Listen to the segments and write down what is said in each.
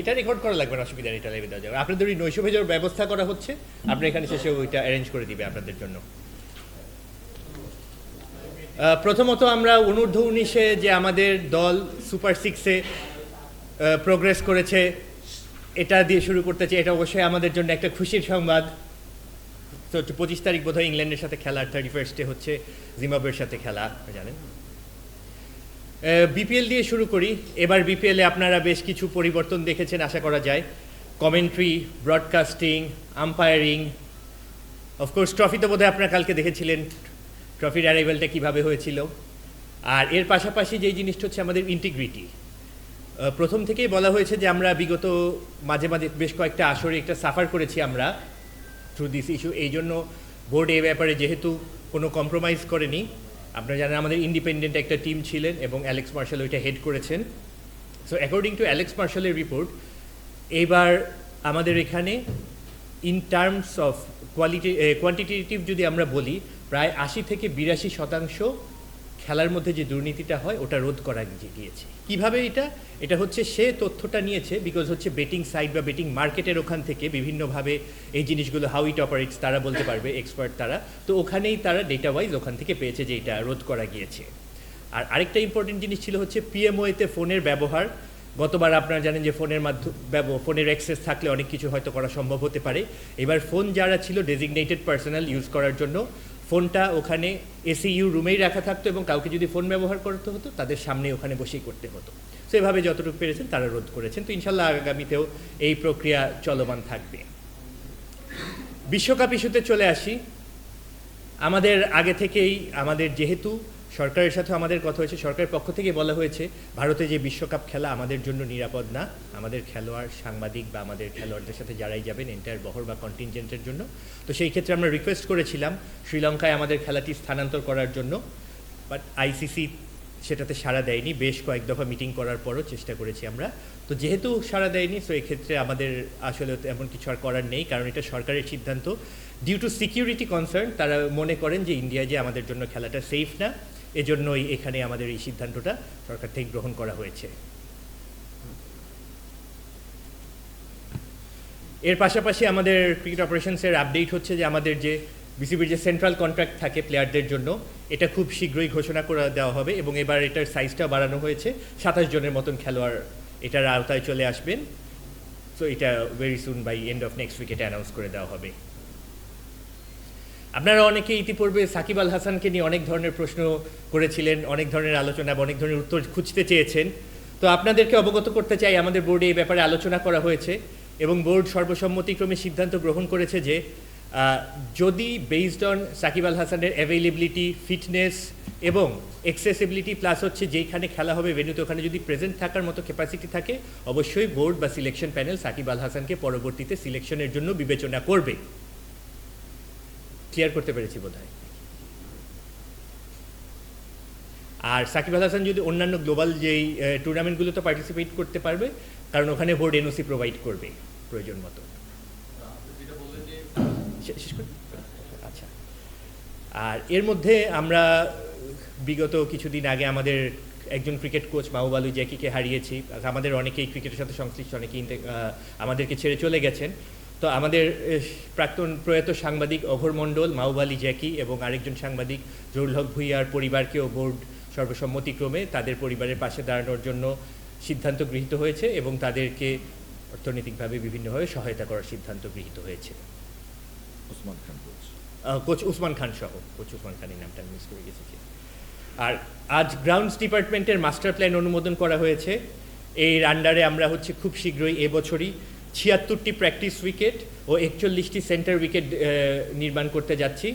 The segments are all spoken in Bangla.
এটা রেকর্ড করা লাগবে না, অসুবিধা নেই, এটা লাইভে দেওয়া যাবে। আপনাদের ওই নৈশ ভোজের ব্যবস্থা করা হচ্ছে, আপনার এখানে শেষে ওইটা অ্যারেঞ্জ করে দিবে আপনাদের জন্য। প্রথমত আমরা অনূর্ধ্ব 19-এ যে আমাদের দল সুপার 6-এ প্রোগ্রেস করেছে, এটা দিয়ে শুরু করতে চাই। এটা অবশ্যই আমাদের জন্য একটা খুশির সংবাদ। তো 25 তারিখ বোধহয় ইংল্যান্ডের সাথে খেলা, 31-এ হচ্ছে জিম্বাবুয়ের সাথে খেলা, জানেন। বিপিএল দিয়ে শুরু করি। এবার বিপিএলে আপনারা বেশ কিছু পরিবর্তন দেখেছেন আশা করা যায়। Commentary, broadcasting, umpiring, of course trophy তো বোধহয় আপনারা কালকে দেখেছিলেন ট্রফির অ্যারাইভেলটা কীভাবে হয়েছিল। আর এর পাশাপাশি যেই জিনিসটা হচ্ছে আমাদের ইন্টিগ্রিটি। প্রথম থেকেই বলা হয়েছে যে আমরা বিগত মাঝে মাঝে বেশ কয়েকটা আসরে একটা সাফার করেছি আমরা থ্রু দিস ইস্যু। এই জন্য বোর্ড এই ব্যাপারে যেহেতু কোনো কম্প্রোমাইজ করেনি। আপনারা জানেন আমাদের ইন্ডিপেন্ডেন্ট একটা টিম ছিলেন এবং অ্যালেক্স মার্শাল ওইটা হেড করেছেন। সো অ্যাকর্ডিং টু অ্যালেক্স মার্শালের রিপোর্ট, এইবার আমাদের এখানে ইন টার্মস অফ কোয়ান্টিটেটিভ যদি আমরা বলি, প্রায় 80 থেকে 82% খেলার মধ্যে যে দুর্নীতিটা হয় ওটা রোধ করা গিয়েছে। কীভাবে এটা হচ্ছে সে তথ্যটা নিয়েছে বিকজ হচ্ছে বেটিং সাইট বা বেটিং মার্কেটের ওখান থেকে বিভিন্নভাবে এই জিনিসগুলো হাউ ইট অপারেটস তারা বলতে পারবে, এক্সপার্ট তারা। তো ওখানেই তারা ডেটা ওয়াইজ ওখান থেকে পেয়েছে যে এটা রোধ করা গিয়েছে। আর আরেকটা ইম্পর্টেন্ট জিনিস ছিল হচ্ছে পিএমওতে ফোনের ব্যবহার। গতবার আপনারা জানেন যে ফোনের অ্যাক্সেস থাকলে অনেক কিছু হয়তো করা সম্ভব হতে পারে। এবার ফোন যারা ছিল ডেজিগনেটেড পার্সোনাল ইউজ করার জন্য, ফোনটা ওখানে এসিইউ রুমেই রাখা থাকতো এবং কাউকে যদি ফোন ব্যবহার করতে হতো তাদের সামনে ওখানে বসেই করতে হতো। সো এভাবে যতটুকু পেরেছেন তারা রোধ করেছেন। তো ইনশাল্লাহ আগামীতেও এই প্রক্রিয়া চলমান থাকবে। বিশ্বকাপ ইস্যুতে চলে আসি। আমাদের আগে থেকেই আমাদের যেহেতু সরকারের সাথে আমাদের কথা হয়েছে, সরকারের পক্ষ থেকে বলা হয়েছে ভারতে যে বিশ্বকাপ খেলা আমাদের জন্য নিরাপদ না, আমাদের খেলোয়াড়, সাংবাদিক বা আমাদের খেলোয়াড়দের সাথে যারাই যাবেন এন্টায়ার বহর বা কন্টিনজেন্টের জন্য। তো সেই ক্ষেত্রে আমরা রিকোয়েস্ট করেছিলাম শ্রীলঙ্কায় আমাদের খেলাটি স্থানান্তর করার জন্য, বাট আইসিসি সেটাতে সাড়া দেয়নি। বেশ কয়েক দফা মিটিং করার পরও চেষ্টা করেছি আমরা। তো যেহেতু সাড়া দেয়নি, সো এক্ষেত্রে আমাদের আসলে এমন কিছু আর করার নেই, কারণ এটা সরকারের সিদ্ধান্ত। ডিউ টু সিকিউরিটি কনসার্ন তারা মনে করেন যে ইন্ডিয়া যে আমাদের জন্য খেলাটা সেফ না, এজন্যই এখানে আমাদের এই সিদ্ধান্তটা সরকার থেকে গ্রহণ করা হয়েছে। এর পাশাপাশি আমাদের ক্রিকেট অপারেশনসের আপডেট হচ্ছে যে আমাদের যে বিসিবির যে সেন্ট্রাল কন্ট্রাক্ট থাকে প্লেয়ারদের জন্য, এটা খুব শীঘ্রই ঘোষণা করে দেওয়া হবে এবং এবার এটার সাইজটা বাড়ানো হয়েছে। 27 জনের মতন খেলোয়াড় এটার আওতায় চলে আসবেন। সো এটা very soon by end of next week এটা অ্যানাউন্স করে দেওয়া হবে। আপনারা অনেকে ইতিপূর্বে সাকিব আল হাসানকে নিয়ে অনেক ধরনের প্রশ্ন করেছিলেন, অনেক ধরনের আলোচনা বা অনেক ধরনের উত্তর খুঁজতে চেয়েছেন। তো আপনাদেরকে অবগত করতে চাই আমাদের বোর্ডে এই ব্যাপারে আলোচনা করা হয়েছে এবং বোর্ড সর্বসম্মতিক্রমে সিদ্ধান্ত গ্রহণ করেছে যে যদি বেসড অন সাকিব আল হাসানের অ্যাভেইলেবিলিটি, ফিটনেস এবং অ্যাক্সেসিবিলিটি প্লাস হচ্ছে যেইখানে খেলা হবে ভেন্যুতে ওখানে যদি প্রেজেন্ট থাকার মতো ক্যাপাসিটি থাকে, অবশ্যই বোর্ড বা সিলেকশন প্যানেল সাকিব আল হাসানকে পরবর্তীতে সিলেকশনের জন্য বিবেচনা করবে। ক্লিয়ার করতে পেরেছি বোধহয়। আর সাকিব আল হাসান যদি অন্যান্য গ্লোবাল যেই টুর্নামেন্টগুলোতে পার্টিসিপেট করতে পারবে, কারণ ওখানে বোর্ড এনওসি প্রোভাইড করবে প্রয়োজন মতো। আচ্ছা, আর এর মধ্যে আমরা বিগত কিছুদিন আগে আমাদের একজন ক্রিকেট কোচ মাহবুব আলী জ্যাকিকে হারিয়েছি। আমাদের অনেকেই ক্রিকেটের সাথে সংশ্লিষ্ট, অনেকেই আমাদেরকে ছেড়ে চলে গেছেন। তো আমাদের প্রাক্তন প্রয়াত সাংবাদিক অঘোর মণ্ডল, মাহবুব আলী জ্যাকি এবং আরেকজন সাংবাদিক জহুরুল হক ভূঁইয়ার পরিবারকেও বোর্ড সর্বসম্মতিক্রমে তাদের পরিবারের পাশে দাঁড়ানোর জন্য সিদ্ধান্ত গৃহীত হয়েছে এবং তাদেরকে অর্থনৈতিকভাবে বিভিন্নভাবে সহায়তা করার সিদ্ধান্ত গৃহীত হয়েছে। কোচ উসমান খান সহ, কোচ উসমান খানের নামটা আমি মিস করে গেছি। আর আজ গ্রাউন্ডস ডিপার্টমেন্টের মাস্টার প্ল্যান অনুমোদন করা হয়েছে। এর আন্ডারে আমরা হচ্ছে খুব শীঘ্রই এবছরই 76টি প্র্যাকটিস উইকেট ও 41টি সেন্টার উইকেট নির্মাণ করতে যাচ্ছি।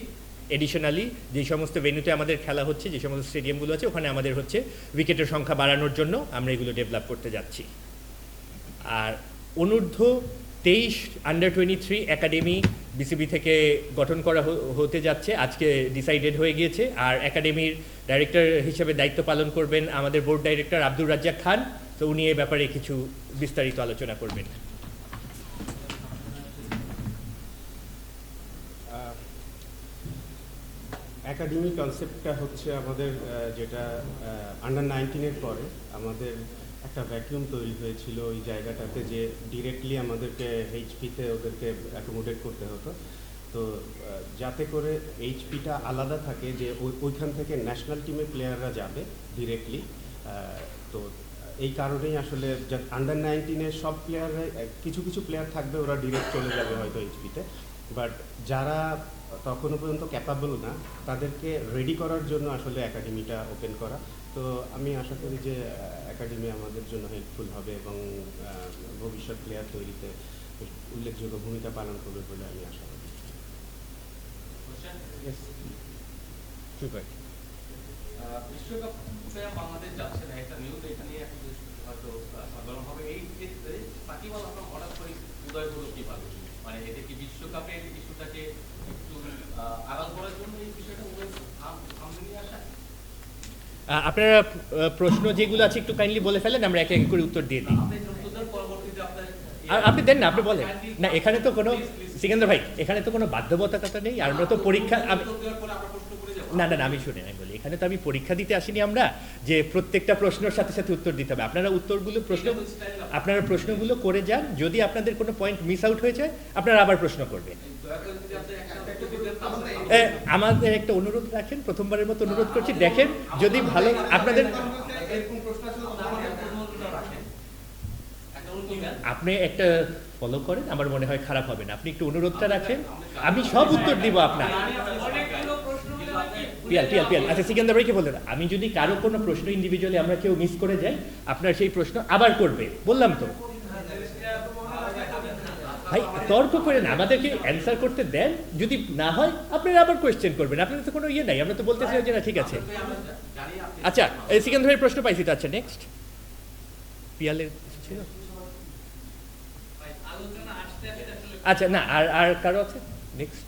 এডিশনালি যে সমস্ত ভেন্যুতে আমাদের খেলা হচ্ছে, যে সমস্ত স্টেডিয়ামগুলো আছে, ওখানে আমাদের হচ্ছে উইকেটের সংখ্যা বাড়ানোর জন্য আমরা এগুলো ডেভেলপ করতে যাচ্ছি। আর অনূর্ধ্ব 23 আন্ডার 23 একাডেমি বিসিবি থেকে গঠন করা হতে যাচ্ছে, আজকে ডিসাইডেড হয়ে গিয়েছে। আর একাডেমির ডাইরেক্টর হিসেবে দায়িত্ব পালন করবেন আমাদের বোর্ড ডাইরেক্টর আব্দুর রাজ্জাক খান। তো উনি এ ব্যাপারে কিছু বিস্তারিত আলোচনা করবেন। একাডেমি কনসেপ্টটা হচ্ছে আমাদের যেটা আন্ডার 19-এর পরে আমাদের একটা ভ্যাকুয়াম তৈরি হয়েছিল ওই জায়গাটাতে, যে ডিরেক্টলি আমাদেরকে এইচপিতে ওদেরকে অ্যাকোমোডেট করতে হতো। তো যাতে করে এইচপিটা আলাদা থাকে, যে ওইখান থেকে ন্যাশনাল টিমের প্লেয়াররা যাবে ডিরেক্টলি। তো এই কারণেই আসলে আন্ডার 19-এর সব প্লেয়াররা, কিছু কিছু প্লেয়ার থাকবে ওরা ডিরেক্ট চলে যাবে হয়তো এইচপিতে, বাট যারা তখনও পর্যন্ত ক্যাপাবল না তাদেরকে রেডি করার জন্য আসলে একাডেমিটা ওপেন করা। তো আমি আশা করি যে একাডেমি আমাদের জন্য হেল্পফুল হবে এবং ভবিষ্যৎ প্লেয়ার তৈরিতে উল্লেখযোগ্য ভূমিকা পালন করবে বলে আমি আশা করি। বিশ্বকাপে বাংলাদেশ যাচ্ছে না, একটা নিউজ এখানে হয়তো সাধারণভাবে এই ক্ষেত্রে সাকিব আল হাসান হঠাৎ করে উদয় হলো কিভাবে, মানে এটা কি বিশ্বকাপের ইস্যুটাকে একটু আড়াল করার জন্য এই বিষয়টা উদয় সামনে নিয়ে আসা? আপনারা প্রশ্ন যেগুলো আছে একটু কাইন্ডলি বলে ফেলেন, আমরা একে একে করে উত্তর দিয়ে দিই। পরবর্তীতে আপনি দেন না, আপনি বলেন না। এখানে তো কোনো সিকান্দার ভাই, এখানে তো কোনো বাধ্যবাধকতা নেই। আর আমরা তো পরীক্ষা, না না না, আমি শুনে নাই বলি, এখানে তো আমি পরীক্ষা দিতে আসিনি আমরা যে প্রত্যেকটা প্রশ্নের সাথে সাথে উত্তর দিতে হবে। আপনারা উত্তরগুলো আপনারা প্রশ্নগুলো করে যান, যদি আপনাদের কোনো পয়েন্ট মিস আউট হয়ে যায় আপনারা আবার প্রশ্ন করবেন। আমাদের একটা অনুরোধ রাখেন, প্রথমবারের মতো অনুরোধ করছি, দেখেন যদি ভালো আপনাদের, আপনি একটা ফলো করেন, আমার মনে হয় খারাপ হবে না। আপনি একটু অনুরোধটা রাখেন, আমি সব উত্তর দিব আপনার। পিয়াল আচ্ছা সিকান্দার ভাইকে বললেন, আমি যদি কারো কোনো প্রশ্ন ইন্ডিভিজুয়ালি আমরা কেউ মিস করে যাই, আপনার সেই প্রশ্ন আবার করবে, বললাম তো ভাই। তর্ক করেন, আমাদেরকে অ্যান্সার করতে দেন, যদি না হয় আপনারা আবার কোয়েশ্চেন করবেন। আপনাদের তো কোনো ইয়ে নাই, আমরা তো বলতেছি যে না ঠিক আছে। আচ্ছা সিকান্দার ভাইয়ের প্রশ্ন পাইছি তো। আচ্ছা নেক্সট পিয়ালের ছিল। আচ্ছা না, আর কারো আছে নেক্সট?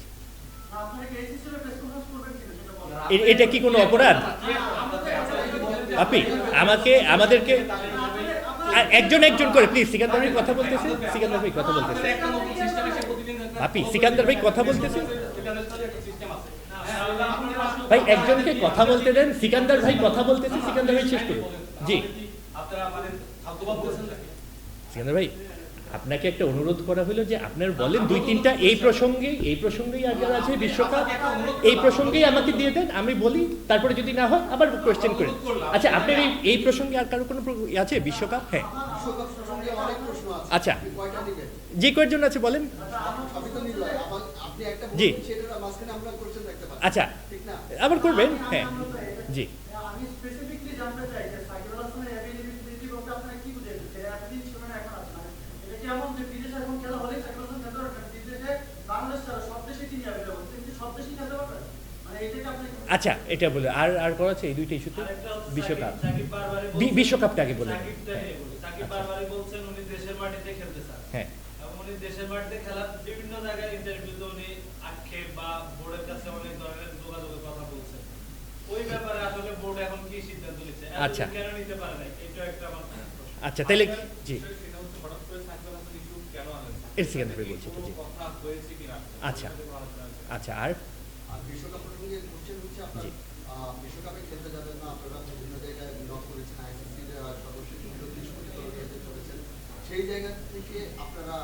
এটা কি কোনো অপরাধ? আপনি আমাদেরকে একজন একজন করে প্লিজ। সিকান্দার ভাই কথা বলতেছে, সিকান্দার ভাই কথা বলতেছে, আপনি সিকান্দার ভাই কথা বলতেছে ভাই, একজনকে কথা বলতে দেন। সিকান্দার ভাই কথা বলতেছে, সিকান্দার ভাই শেষ করুন। জি সিকান্দার ভাই, আপনাকে একটা অনুরোধ করা হলো যে আপনার বলেন দুই তিনটা এই প্রসঙ্গেই আগে আছে বিশ্বকাপ, এই প্রসঙ্গেই আমাকে দিয়ে দেন, আমি বলি, তারপরে যদি না হয় আবার কোয়েশ্চেন করেন। আচ্ছা আপনার এই প্রসঙ্গে আর কারো কোনো আছে বিশ্বকাপ? হ্যাঁ আচ্ছা, যে কয়েকজন আছে বলেন। জি আচ্ছা আবার করবেন। হ্যাঁ জি আচ্ছা এটা বলে আর করা আছে এই দুইটা ইস্যুতে। বিশ্বকাপ, বিশ্বকাপটা আগে বলে। হ্যাঁ উনি দেশের মাটিতে খেলা বিভিন্ন জায়গায় ইন্টারভিউতে উনি আক্ষেপ বা বোর্ডের কাছে অনেক ধরনের যোগাযোগের কথা বলছেন। ওই ব্যাপারে আসলে বোর্ড এখন কি সিদ্ধান্ত নিচ্ছে, আচ্ছা কেন নিতে পারে না, এটা একটা আমার প্রশ্ন। আচ্ছা তাহলে জি হঠাৎ করে সাকিব আল হাসান ইস্যু কেন আনলেন? এর সেকেন্ড ভাই বলছি জি। কথা হয়েছে কিনা? আচ্ছা আচ্ছা আর বিশ্বকাপ প্রসঙ্গে কোশ্চেন হচ্ছে আপনার বিশ্বকাপে খেলতে যাবেন না, আপনারা বিভিন্ন জায়গায় ব্লক করেছেন, আইসিসির সর্বশেষ 30 কোটি ডলার খেলতে চলেছেন, সেই জায়গা থেকে আপনারা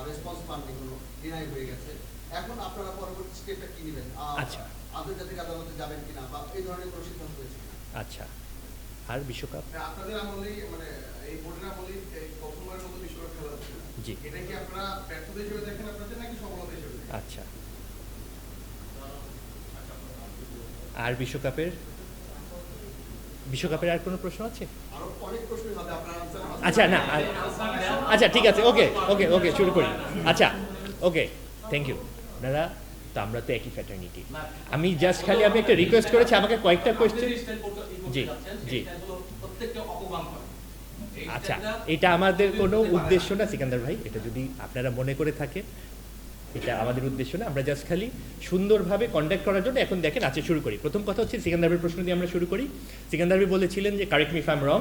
রেসপন্স পাননি, কোনো ডিনাই হয়ে গেছে। এখন আপনারা পরবর্তী স্টেপটা কি নেবেন? আচ্ছা আন্তর্জাতিক আদালতে যাবেন কিনা বা এই ধরনের কোনো সিদ্ধান্ত হয়েছে কিনা? আচ্ছা আর বিশ্বকাপ আপনাদের আমলেই, মানে এই বোর্ডের আমলেই প্রথমবারের মতো বিশ্বকাপ খেলা হচ্ছে না, জি, এটা কি আপনারা ব্যর্থতা হিসেবে দেখেন আপনাদের নাকি সফলতা হিসেবে? আচ্ছা আর বিশ্বকাপের আর কোনো প্রশ্ন আছে? আরো অনেক প্রশ্নই হবে আপনার আনসার। আচ্ছা না আচ্ছা ঠিক আছে, ওকে শুরু করি। আচ্ছা ওকে থ্যাংক ইউ। আপনারা তো আমরা তো একই ফ্যাটার্নিটি। আমি জাস্ট খালি আমি একটা রিকোয়েস্ট করেছি, আমাকে কয়েকটা কোয়েশ্চেন। জি জি আচ্ছা এটা আমাদের কোনো উদ্দেশ্য না সিকান্দার ভাই, এটা যদি আপনারা মনে করে থাকেন এটা আমাদের উদ্দেশ্য না। আমরা জাস্ট খালি সুন্দরভাবে কন্ডাক্ট করার জন্য এখন দেখেন। আচ্ছা শুরু করি। প্রথম কথা হচ্ছে সিকান্দার ভাইয়ের প্রশ্ন দিয়ে আমরা শুরু করি। সিকান্দার ভাই বলেছিলেন যে correct me if I am রং,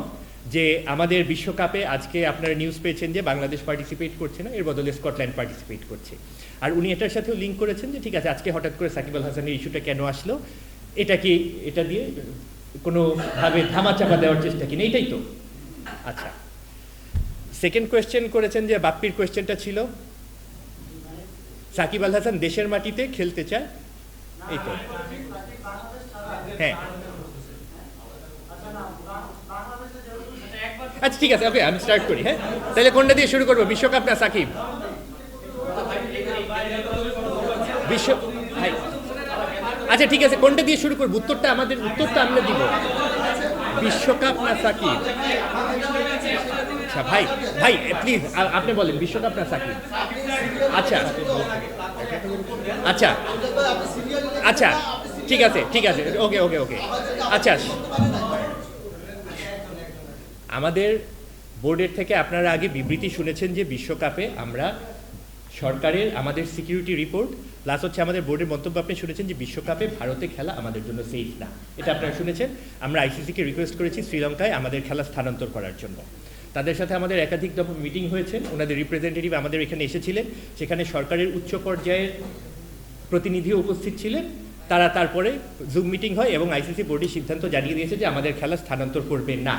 যে আমাদের বিশ্বকাপে আজকে আপনারা নিউজ পেয়েছেন যে বাংলাদেশ পার্টিসিপেট করছে না, এর বদলে স্কটল্যান্ড পার্টিসিপেট করছে। আর উনি এটার সাথেও লিঙ্ক করেছেন যে ঠিক আছে আজকে হঠাৎ করে সাকিব আল হাসানের ইস্যুটা কেন আসলো, এটা কি এটা দিয়ে কোনোভাবে ধামাচাপা দেওয়ার চেষ্টা কিনা, এইটাই তো? আচ্ছা সেকেন্ড কোয়েশ্চেন করেছেন যে বাপ্পির কোয়েশ্চেনটা ছিল সাকিব আল হাসান দেশের মাটিতে খেলতে চায়, এই তো। হ্যাঁ, আচ্ছা ঠিক আছে, ওকে আমি স্টার্ট করি। হ্যাঁ, তাহলে কোনটা দিয়ে শুরু করবো, বিশ্বকাপ না সাকিব? বিশ্ব, ভাই আচ্ছা ঠিক আছে, কোনটা দিয়ে শুরু করবো? উত্তরটা আমরা দিব, বিশ্বকাপ না সাকিব? আচ্ছা ভাই ভাই প্লিজ আপনি বলেন, বিশ্বকাপ না সাকিব? আচ্ছা আচ্ছা আচ্ছা ঠিক আছে ওকে ওকে ওকে। আচ্ছা, আমাদের বোর্ডের থেকে আপনারা আগে বিবৃতি শুনেছেন যে বিশ্বকাপে আমরা সরকারের আমাদের সিকিউরিটি রিপোর্ট প্লাস হচ্ছে আমাদের বোর্ডের মন্তব্য আপনি শুনেছেন যে বিশ্বকাপে ভারতে খেলা আমাদের জন্য সেফ না, এটা আপনারা শুনেছেন। আমরা আইসিসিকে রিকোয়েস্ট করেছি শ্রীলঙ্কায় আমাদের খেলা স্থানান্তর করার জন্য। তাদের সাথে আমাদের একাধিক দফা মিটিং হয়েছে, ওনাদের রিপ্রেজেন্টেটিভ আমাদের এখানে এসেছিলেন, সেখানে সরকারের উচ্চ পর্যায়ের প্রতিনিধিও উপস্থিত ছিলেন। তারা তারপরে জুম মিটিং হয় এবং আইসিসি বোর্ডের সিদ্ধান্ত জানিয়ে দিয়েছে যে আমাদের খেলা স্থানান্তর করবে না।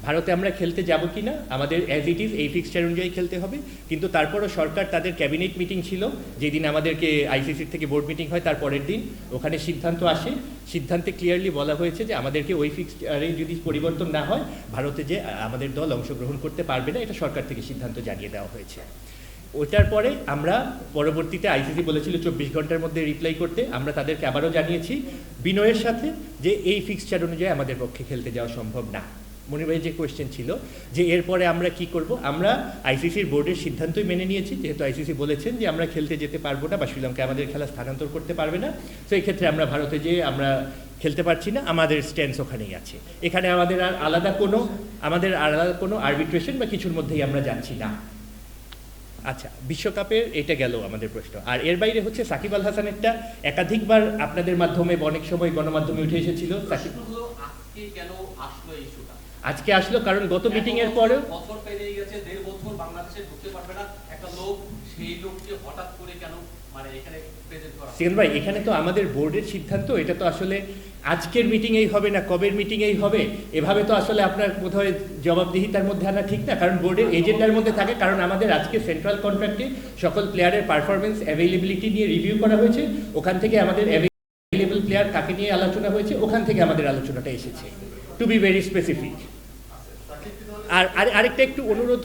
ভারতে আমরা খেলতে যাব কি না আমাদের অ্যাজ ইট ইজ এই ফিক্সচার অনুযায়ী খেলতে হবে, কিন্তু তারপরও সরকার তাদের ক্যাবিনেট মিটিং ছিল যেদিন আমাদেরকে আইসিসির থেকে বোর্ড মিটিং হয় তার পরের দিন, ওখানে সিদ্ধান্ত আসে। সিদ্ধান্তে ক্লিয়ারলি বলা হয়েছে যে আমাদেরকে ওই ফিক্সচারে যদি পরিবর্তন না হয় ভারতে যে আমাদের দল অংশগ্রহণ করতে পারবে না, এটা সরকার থেকে সিদ্ধান্ত জানিয়ে দেওয়া হয়েছে। ওটার পরে আমরা পরবর্তীতে আইসিসি বলেছিল 24 ঘন্টার মধ্যে রিপ্লাই করতে, আমরা তাদেরকে আবারও জানিয়েছি বিনয়ের সাথে যে এই ফিক্সচার অনুযায়ী আমাদের পক্ষে খেলতে যাওয়া সম্ভব না। মনির ভাই যে কোয়েশ্চেন ছিল যে এরপরে আমরা কি করব, আমরা আইসিসির বোর্ডের সিদ্ধান্তই মেনে নিয়েছি, যেহেতু আইসিসি বলেছেন যে আমরা খেলতে যেতে পারবো না বা শ্রীলঙ্কায় আমাদের খেলা স্থানান্তর করতে পারবে না, তো এই ক্ষেত্রে আমরা ভারতে যেয়ে আমরা খেলতে পারছি না, আমাদের স্ট্যান্স ওখানেই আছে। এখানে আমাদের আর আলাদা কোনো আরবিট্রেশন বা কিছুর মধ্যেই আমরা যাচ্ছি না। আচ্ছা, বিশ্বকাপের এটা গেল আমাদের প্রশ্ন। আর এর বাইরে হচ্ছে সাকিব আল হাসানেরটা একাধিকবার আপনাদের মাধ্যমে অনেক সময় গণমাধ্যমে উঠে এসেছিল। সাকিব আজকে কেন আসলো এই ইস্যুটা? আজকে আসলো কারণ গত মিটিং এর পরেও বছর পেরিয়ে গেছে, 1.5 বছর বাংলাদেশে ঢুকতে পারবে না একটা লোক, সেই লোককে হঠাৎ করে কেন মানে এখানে প্রেজেন্ট করা? সিয়ান ভাই, এখানে তো আমাদের বোর্ডের সিদ্ধান্ত, এটা তো আসলে আজকের মিটিংয়েই হবে না কবের মিটিংয়েই হবে, এভাবে তো আসলে আপনার বোধহয় জবাবদিহিতার মধ্যে আনা ঠিক না, কারণ বোর্ডের এজেন্ডার মধ্যে থাকে। কারণ আমাদের আজকে সেন্ট্রাল কন্ট্রাক্টে সকল প্লেয়ারের পারফরমেন্স অ্যাভেলেবিলিটি নিয়ে রিভিউ করা হয়েছে, ওখান থেকে আমাদের অ্যাভেলেবল প্লেয়ার কাকে নিয়ে আলোচনা হয়েছে, ওখান থেকে আমাদের আলোচনাটা এসেছে, টু বি ভেরি স্পেসিফিক। আর আরেকটা একটু অনুরোধ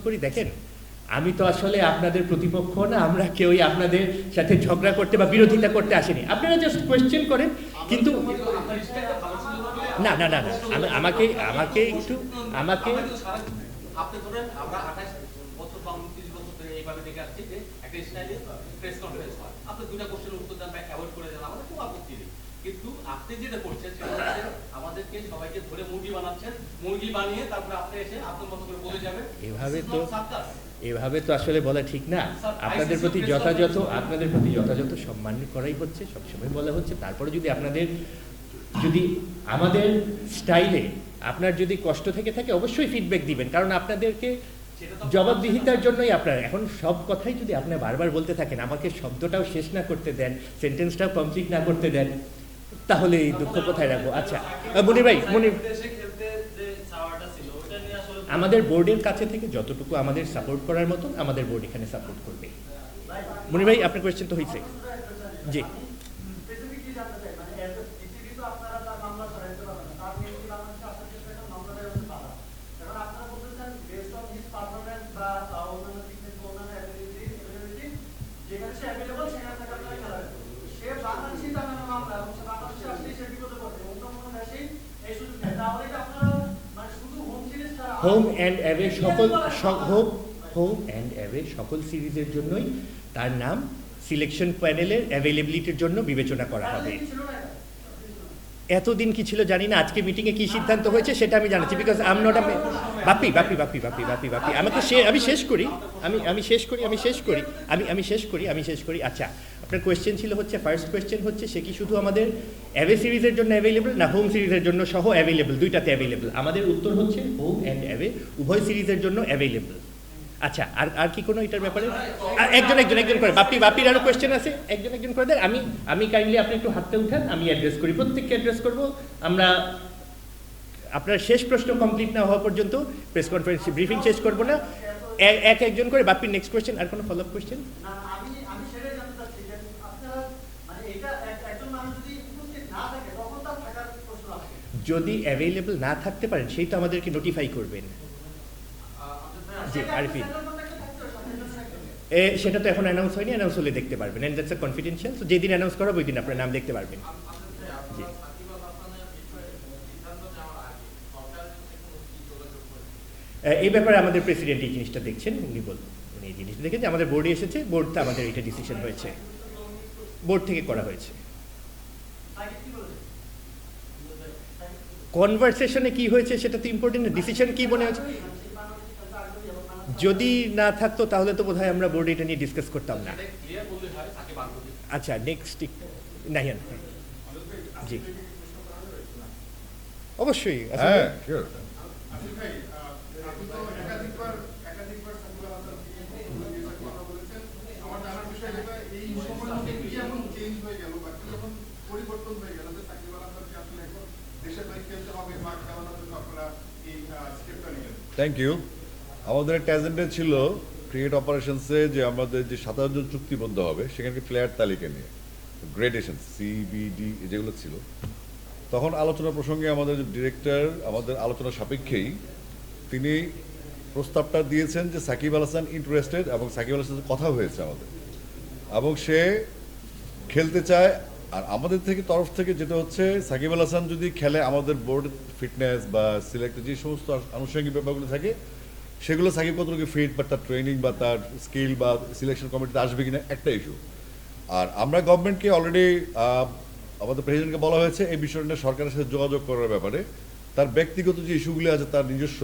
করি, দেখেন আমি তো আসলে আপনাদের প্রতিপক্ষ না, আমরা কেউই আপনাদের সাথে ঝগড়া করতে বা বিরোধিতা করতে আসেনি, আপনারা জাস্ট কোয়েশ্চেন করেন। কিন্তু না না না না আমাকে একটু আপনি ধরেন আমরা 28 বছর বা 29 বছর ধরে এইভাবে দেখে আসছি যে একটা স্টাইলে প্রেস কনফারেন্স হয়, আপনি দুইটা কোশ্চেনের উত্তর দেন বা অ্যাভয়েড করে দেন, আমাদের কোনো আপত্তি নেই। কিন্তু আপনি যেটা করছেন সেটা হচ্ছে আমাদেরকে সবাইকে ধরে মুরগি বানাচ্ছেন, মুরগি বানিয়ে তারপরে আপনি এসে আপনার মতো করে বলে যাবেন। এভাবে তো আসলে বলা ঠিক না। আপনাদের প্রতি যথাযথ সম্মান করাই হচ্ছে, সবসময় বলা হচ্ছে। তারপরে যদি আমাদের স্টাইলে আপনার যদি কষ্ট থেকে থাকে অবশ্যই ফিডব্যাক দিবেন, কারণ আপনাদেরকে জবাবদিহিতার জন্যই আপনারা এখন সব কথাই যদি আপনি বারবার বলতে থাকেন, আমাকে শব্দটাও শেষ না করতে দেন, সেন্টেন্সটাও কমপ্লিট না করতে দেন, তাহলে এই দুঃখ কোথায় রাখবো? আচ্ছা মনির ভাই, আমাদের বোর্ডের কাছে থেকে যতটুকু আমাদের সাপোর্ট করার মতো আমাদের বোর্ড এখানে সাপোর্ট করবে। মনির ভাই, আপনার কোয়েশ্চেন তো হয়েছে। জি, হোম অ্যান্ড অ্যাওয়ে সকল সিরিজের জন্যই তার নাম সিলেকশন প্যানেলের অ্যাভেলেবিলিটির জন্য বিবেচনা করা হবে। এতদিন কি ছিল জানি না, আজকে মিটিংয়ে কি সিদ্ধান্ত হয়েছে সেটা আমি জানাচ্ছি, because I am not a Bapi আমাকে আমি শেষ করি। আচ্ছা, আপনার কোয়েশ্চেন ছিল হচ্ছে, ফার্স্ট কোয়েশ্চেন হচ্ছে সে কি শুধু আমাদের অ্যাওয়ে সিরিজের জন্য অ্যাভেলেবল না হোম সিরিজের জন্য সহ অ্যাভেলেবল, দুইটাতে অ্যাভেলেবল? আমাদের উত্তর হচ্ছে হোম অ্যান্ড অ্যাওয়ে উভয় সিরিজের জন্য অ্যাভেলেবল। আচ্ছা, আর কি কোনো এটার ব্যাপারে একজন করে বাপির আরো কোয়েশ্চেন আছে, একজন করে দেন। আমি কাইন্ডলি আপনি একটু হাতটা উঠান, আমি অ্যাড্রেস করি, প্রত্যেককে অ্যাড্রেস করবো আমরা। আপনার শেষ প্রশ্ন কমপ্লিট না হওয়া পর্যন্ত প্রেস কনফারেন্স ব্রিফিং শেষ করবো না। একজন করে। বাপ্পির নেক্সট কোয়েশ্চেন, আর কোনো ফলো আপ কোয়েশ্চেন? না, আমি সেটাই জানতে চাচ্ছি যে আপনারা মানে এটা একজন মানুষ যদি উপস্থিত না থাকে তখন তার থাকার প্রশ্ন আসে। যদি অ্যাভেলেবল না থাকতে পারেন সেই তো আমাদেরকে নোটিফাই করবেন। জি, আরিফিন। সেটা তো এখন অ্যানাউন্স হয়নি, অ্যানাউন্স হলে দেখতে পারবেন, and that's a confidential. So যেদিন অ্যানাউন্স করা ওই দিন আপনার নাম দেখতে পারবেন। জি, এই ব্যাপারে আমাদের প্রেসিডেন্ট এই জিনিসটা দেখছেন, উনি এই জিনিসটা দেখেন যে আমাদের বোর্ডে এসেছে, বোর্ডটা আমাদের এটা ডিসিশন হয়েছে, বোর্ড থেকে করা হয়েছে। কনভারসেশনে কি হয়েছে সেটা তো ইম্পর্টেন্ট, ডিসিশন কি মনে হচ্ছে। যদি না থাকতো তাহলে তো বোধহয় আমরা বোর্ডে এটা নিয়ে ডিসকাস করতাম না। ক্লিয়ার বললে হয় তাকে বাংলাদেশ আচ্ছা, নেক্সট নাহিয়ান। জি, অবশ্যই। হ্যাঁ, sure. আসিফ ভাই, আপনি তো একাধিকবার সাকিব আল হাসান কথা বলেছেন। আমার জানার বিষয় যেটা, এই সময়ের মধ্যে কি এমন চেঞ্জ হয়ে গেল বা কি এমন পরিবর্তন হয়ে গেল যে সাকিব আল হাসানকে আসলে এখন দেশের বাইরে খেলতে হবে বা খেলানোর জন্য আপনারা এই স্টেপটা নিলেন? Thank you. আমাদের একটা এজেন্ডা ছিল ক্রিকেট অপারেশনসে যে আমাদের যে 27 জন চুক্তিবদ্ধ হবে সেখানকে প্লেয়ার তালিকা নিয়ে গ্রেডেশন CBD যেগুলো ছিল, তখন আলোচনা প্রসঙ্গে আমাদের ডিরেক্টর আমাদের আলোচনা সাপেক্ষেই তিনি প্রস্তাবটা দিয়েছেন যে সাকিব আল হাসান ইন্টারেস্টেড, এবং সাকিব আল হাসানের কথা হয়েছে আমাদের, এবং সে খেলতে চায়। আর আমাদের থেকে তরফ থেকে যেটা হচ্ছে, সাকিব আল হাসান যদি খেলে আমাদের বোর্ড ফিটনেস বা সিলেক্টেড যে সমস্ত আনুষঙ্গিক ব্যাপারগুলো থাকে সেগুলো সাকিব কতটুকু ফিট বা তার ট্রেনিং বা তার স্কিল বা সিলেকশন কমিটিতে আসবে কিনা একটা ইস্যু। আর আমরা গভর্নমেন্টকে অলরেডি আমাদের প্রেসিডেন্টকে বলা হয়েছে এই বিষয়টা নিয়ে সরকারের সাথে যোগাযোগ করার ব্যাপারে। তার ব্যক্তিগত যে ইস্যুগুলি আছে তার নিজস্ব,